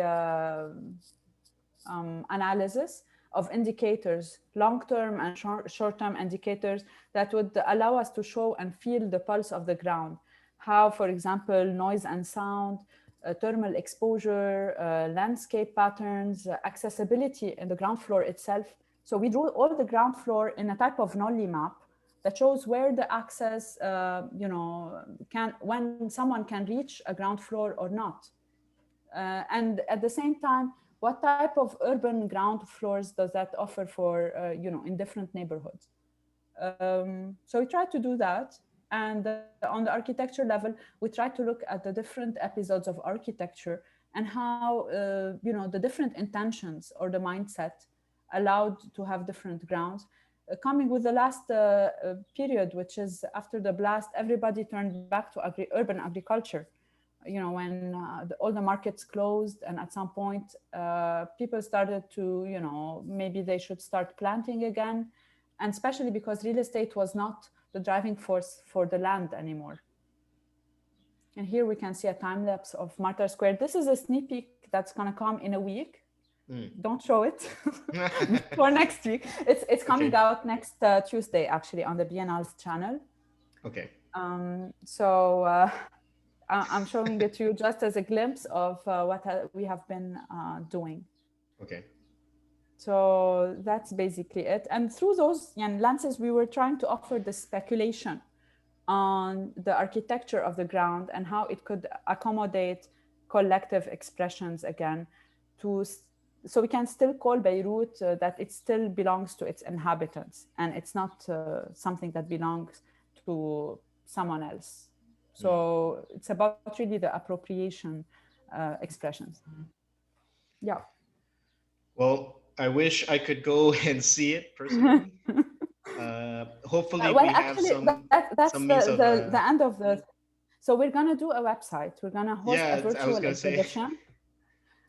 Speaker 2: analysis of indicators, long-term and short-term indicators that would allow us to show and feel the pulse of the ground. How, for example, noise and sound, thermal exposure, landscape patterns, accessibility in the ground floor itself. So we drew all the ground floor in a type of Nolli map that shows where the access, when someone can reach a ground floor or not. And at the same time, what type of urban ground floors does that offer for, in different neighborhoods? So we try to do that. And on the architecture level, we try to look at the different episodes of architecture and how, the different intentions or the mindset allowed to have different grounds. Coming with the last period, which is after the blast, everybody turned back to urban agriculture. When all the markets closed, and at some point, people started to, maybe they should start planting again, and especially because real estate was not the driving force for the land anymore. And here we can see a time lapse of Martyr Square. This is a sneak peek that's going to come in a week. Don't show it for next week. It's coming out next Tuesday, actually, on the Biennale's channel.
Speaker 1: Okay.
Speaker 2: So I'm showing it to you just as a glimpse of what we have been doing.
Speaker 1: Okay.
Speaker 2: So that's basically it. And through those lenses, we were trying to offer the speculation on the architecture of the ground and how it could accommodate collective expressions again. so we can still call Beirut that it still belongs to its inhabitants, and it's not something that belongs to someone else. So it's about really the appropriation expressions. Yeah.
Speaker 1: Well, I wish I could go and see it personally. Hopefully,
Speaker 2: Well,
Speaker 1: we have
Speaker 2: actually, that's
Speaker 1: some means of.
Speaker 2: the end of the. So we're gonna do a website. We're gonna host a
Speaker 1: Yeah, I was
Speaker 2: virtual
Speaker 1: gonna say.
Speaker 2: exhibition.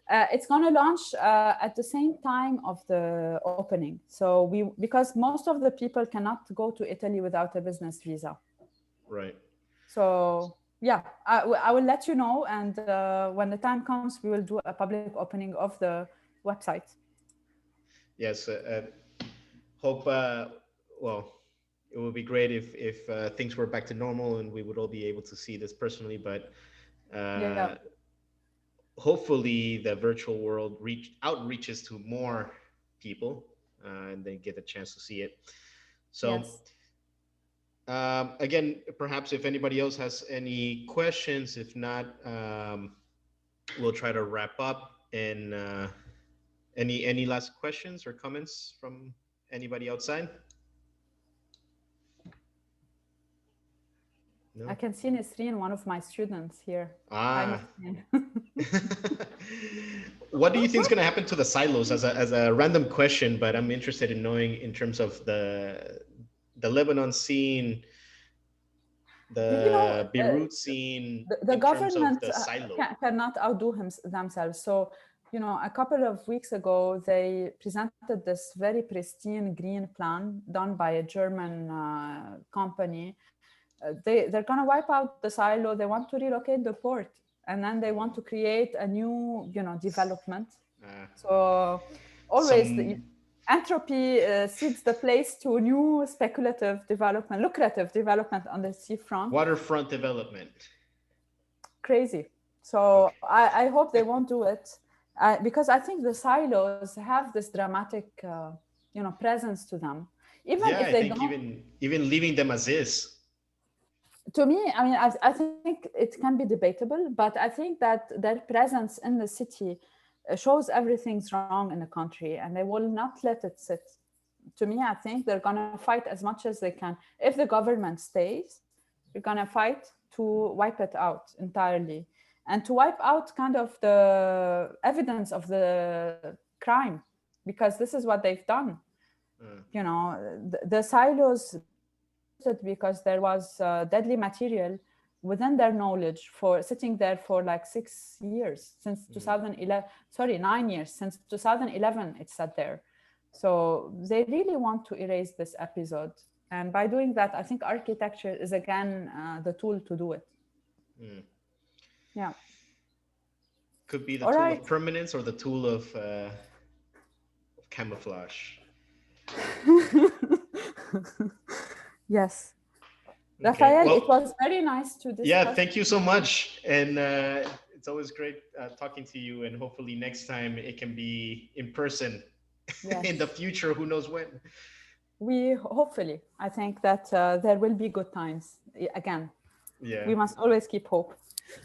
Speaker 2: It's gonna launch at the same time of the opening. So because most of the people cannot go to Italy without a business visa.
Speaker 1: Right.
Speaker 2: So yeah, I will let you know, and when the time comes, we will do a public opening of the website.
Speaker 1: Yes. Hope. Well, it would be great if things were back to normal and we would all be able to see this personally. But
Speaker 2: Yeah.
Speaker 1: hopefully, the virtual world outreaches to more people and they get a chance to see it. So.
Speaker 2: Yes.
Speaker 1: Again, perhaps if anybody else has any questions, if not, we'll try to wrap up. And any last questions or comments from anybody outside? No.
Speaker 2: I can see Nisreen, one of my students here.
Speaker 1: Ah.
Speaker 2: Hi,
Speaker 1: What do you think is going to happen to the silos? As a random question, but I'm interested in knowing in terms of the Lebanon scene, the Beirut scene,
Speaker 2: the
Speaker 1: in terms of
Speaker 2: government
Speaker 1: the silo.
Speaker 2: cannot outdo themselves. So, a couple of weeks ago, they presented this very pristine green plan done by a German company. They're going to wipe out the silo. They want to relocate the port, and then they want to create a new, development. So always Entropy seeds the place to new speculative development, lucrative development on the seafront.
Speaker 1: Waterfront development.
Speaker 2: Crazy. So I hope they won't do it because I think the silos have this dramatic, presence to them. Even if they don't,
Speaker 1: even leaving them as is.
Speaker 2: To me, I mean, I think it can be debatable, but I think that their presence in the city shows everything's wrong in the country, and they will not let it sit. To me, I think they're going to fight as much as they can. If the government stays, they're going to fight to wipe it out entirely, and to wipe out kind of the evidence of the crime, because this is what they've done. The silos, because there was deadly material within their knowledge for sitting there for like 6 years, since 2011, 9 years, since 2011 it sat there. So they really want to erase this episode. And by doing that, I think architecture is again the tool to do it. Yeah.
Speaker 1: Could be the tool of permanence or the tool of camouflage.
Speaker 2: Yes. Okay. Raphael, it was very nice to discuss.
Speaker 1: Yeah, thank you so much. And it's always great talking to you. And hopefully next time it can be in person. Yes. In the future, who knows when.
Speaker 2: Hopefully, I think that there will be good times again.
Speaker 1: Yeah.
Speaker 2: We must always keep hope.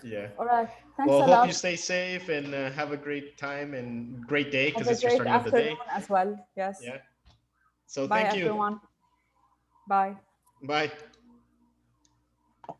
Speaker 1: Yeah.
Speaker 2: All right. Thanks
Speaker 1: a lot.
Speaker 2: Well,
Speaker 1: hope you stay safe and have a great time and great day, because it's your starting of the day.
Speaker 2: As well. Yes.
Speaker 1: Yeah. So
Speaker 2: Bye,
Speaker 1: thank you.
Speaker 2: Everyone. Bye.
Speaker 1: Bye.